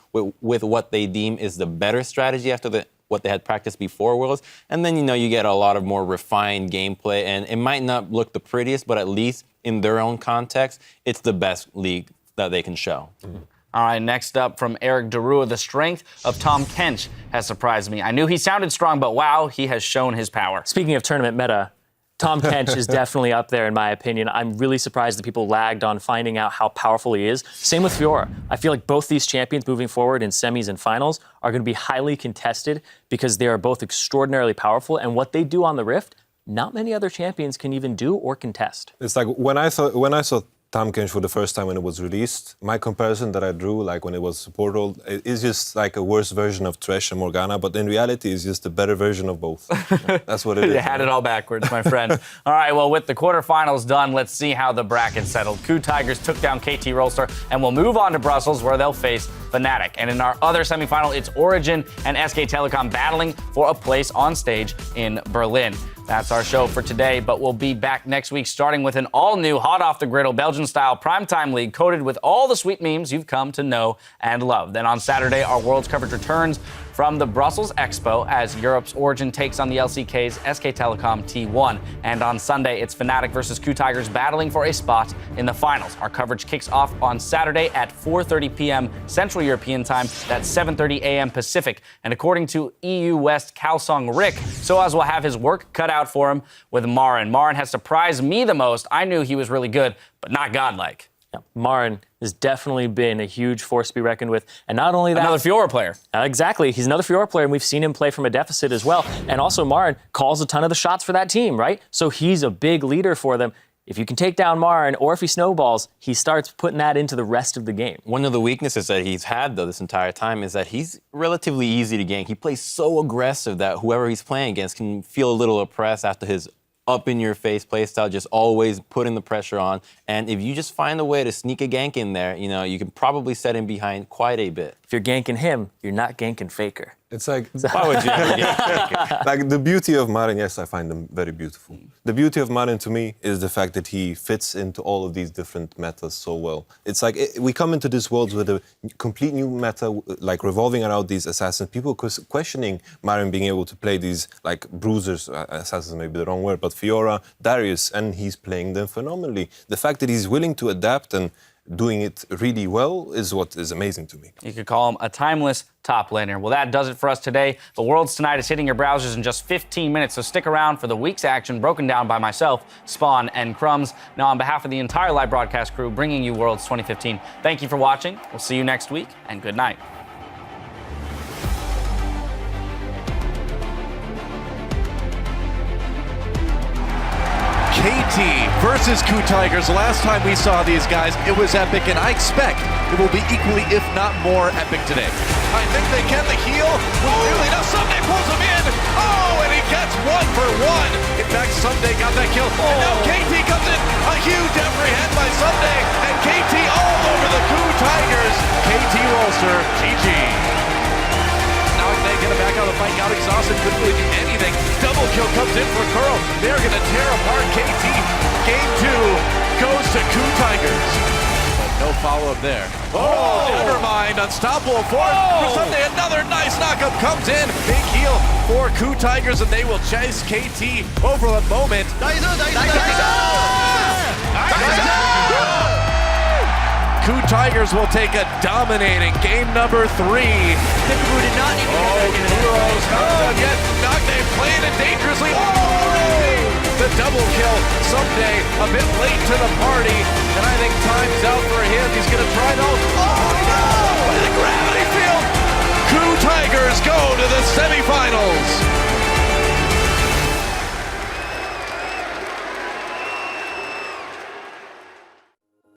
with what they deem is the better strategy after what they had practiced before Worlds. And then, you get a lot of more refined gameplay, and it might not look the prettiest, but at least in their own context, it's the best league that they can show. Mm-hmm. All right, next up from Eric Darua, the strength of Tom Kench has surprised me. I knew he sounded strong, but wow, he has shown his power. Speaking of tournament meta, Tom Kench is definitely up there in my opinion. I'm really surprised that people lagged on finding out how powerful he is. Same with Fiora. I feel like both these champions moving forward in semis and finals are going to be highly contested because they are both extraordinarily powerful, and what they do on the Rift, not many other champions can even do or contest. It's like when I saw Tom Kench for the first time when it was released, my comparison that I drew, like when it was supported, is just like a worse version of Thresh and Morgana, but in reality, it's just a better version of both. That's what it is. You had it all backwards, my friend. All right, well, with the quarterfinals done, let's see how the bracket settled. KOO Tigers took down KT Rolster, and we'll move on to Brussels, where they'll face Fnatic. And in our other semifinal, it's Origin and SK Telecom battling for a place on stage in Berlin. That's our show for today, but we'll be back next week starting with an all-new, hot-off-the-griddle Belgian-style primetime league coated with all the sweet memes you've come to know and love. Then on Saturday, our Worlds coverage returns from the Brussels Expo as Europe's Origin takes on the LCK's SK Telecom T1. And on Sunday, it's Fnatic versus KOO Tigers battling for a spot in the finals. Our coverage kicks off on Saturday at 4:30 p.m. Central European Time. That's 7:30 a.m. Pacific. And according to EU West Kalsong Rick, Soaz will have his work cut out for him with Marin. Marin has surprised me the most. I knew he was really good, but not godlike. Yeah, Marin has definitely been a huge force to be reckoned with. And not only that... Another Fiora player. Exactly. He's another Fiora player, and we've seen him play from a deficit as well. And also, Marin calls a ton of the shots for that team, right? So he's a big leader for them. If you can take down Marin, or if he snowballs, he starts putting that into the rest of the game. One of the weaknesses that he's had, though, this entire time is that he's relatively easy to gank. He plays so aggressive that whoever he's playing against can feel a little oppressed after his up-in-your-face playstyle, just always putting the pressure on. And if you just find a way to sneak a gank in there, you can probably set him behind quite a bit. If you're ganking him, you're not ganking Faker. It's like, why would you ever gank Faker? Like the beauty of Marin, yes, I find them very beautiful. The beauty of Marin to me is the fact that he fits into all of these different metas so well. It's like we come into this world with a complete new meta, like revolving around these assassins. People questioning Marin being able to play these like bruisers, assassins may be the wrong word, but Fiora, Darius, and he's playing them phenomenally. The fact that he's willing to adapt and doing it really well is what is amazing to me. You could call him a timeless top laner. Well, that does it for us today. The Worlds tonight is hitting your browsers in just 15 minutes, so stick around for the week's action broken down by myself, Spawn, and Crumbs. Now, on behalf of the entire live broadcast crew bringing you Worlds 2015, thank you for watching. We'll see you next week, and good night. KT versus KOO Tigers. Last time we saw these guys, it was epic, and I expect it will be equally, if not more, epic today. I think they can. The heal was really enough. Sunday pulls him in. Oh, and he gets 1-for-1. In fact, Sunday got that kill. And now KT comes in. A huge apprehend by Sunday, and KT all over the KOO Tigers. KT Rolster, GG. Now they get him back out of the fight, got exhausted, couldn't really do anything. Double kill comes in for Curl. They're going to tear apart KT. Game 2 goes to KOO Tigers. But no follow-up there. Oh, never mind. Unstoppable force. For Sunday, another nice knockup comes in. Big heal for KOO Tigers, and they will chase KT over the moment. KOO Tigers will take a dominating game number 3. Pickaboo did not need to get back into Kuro's not done yet. Nocte playing it dangerously. The double kill someday a bit late to the party, and I think time's out for him. He's going to try those. Oh no! The gravity field.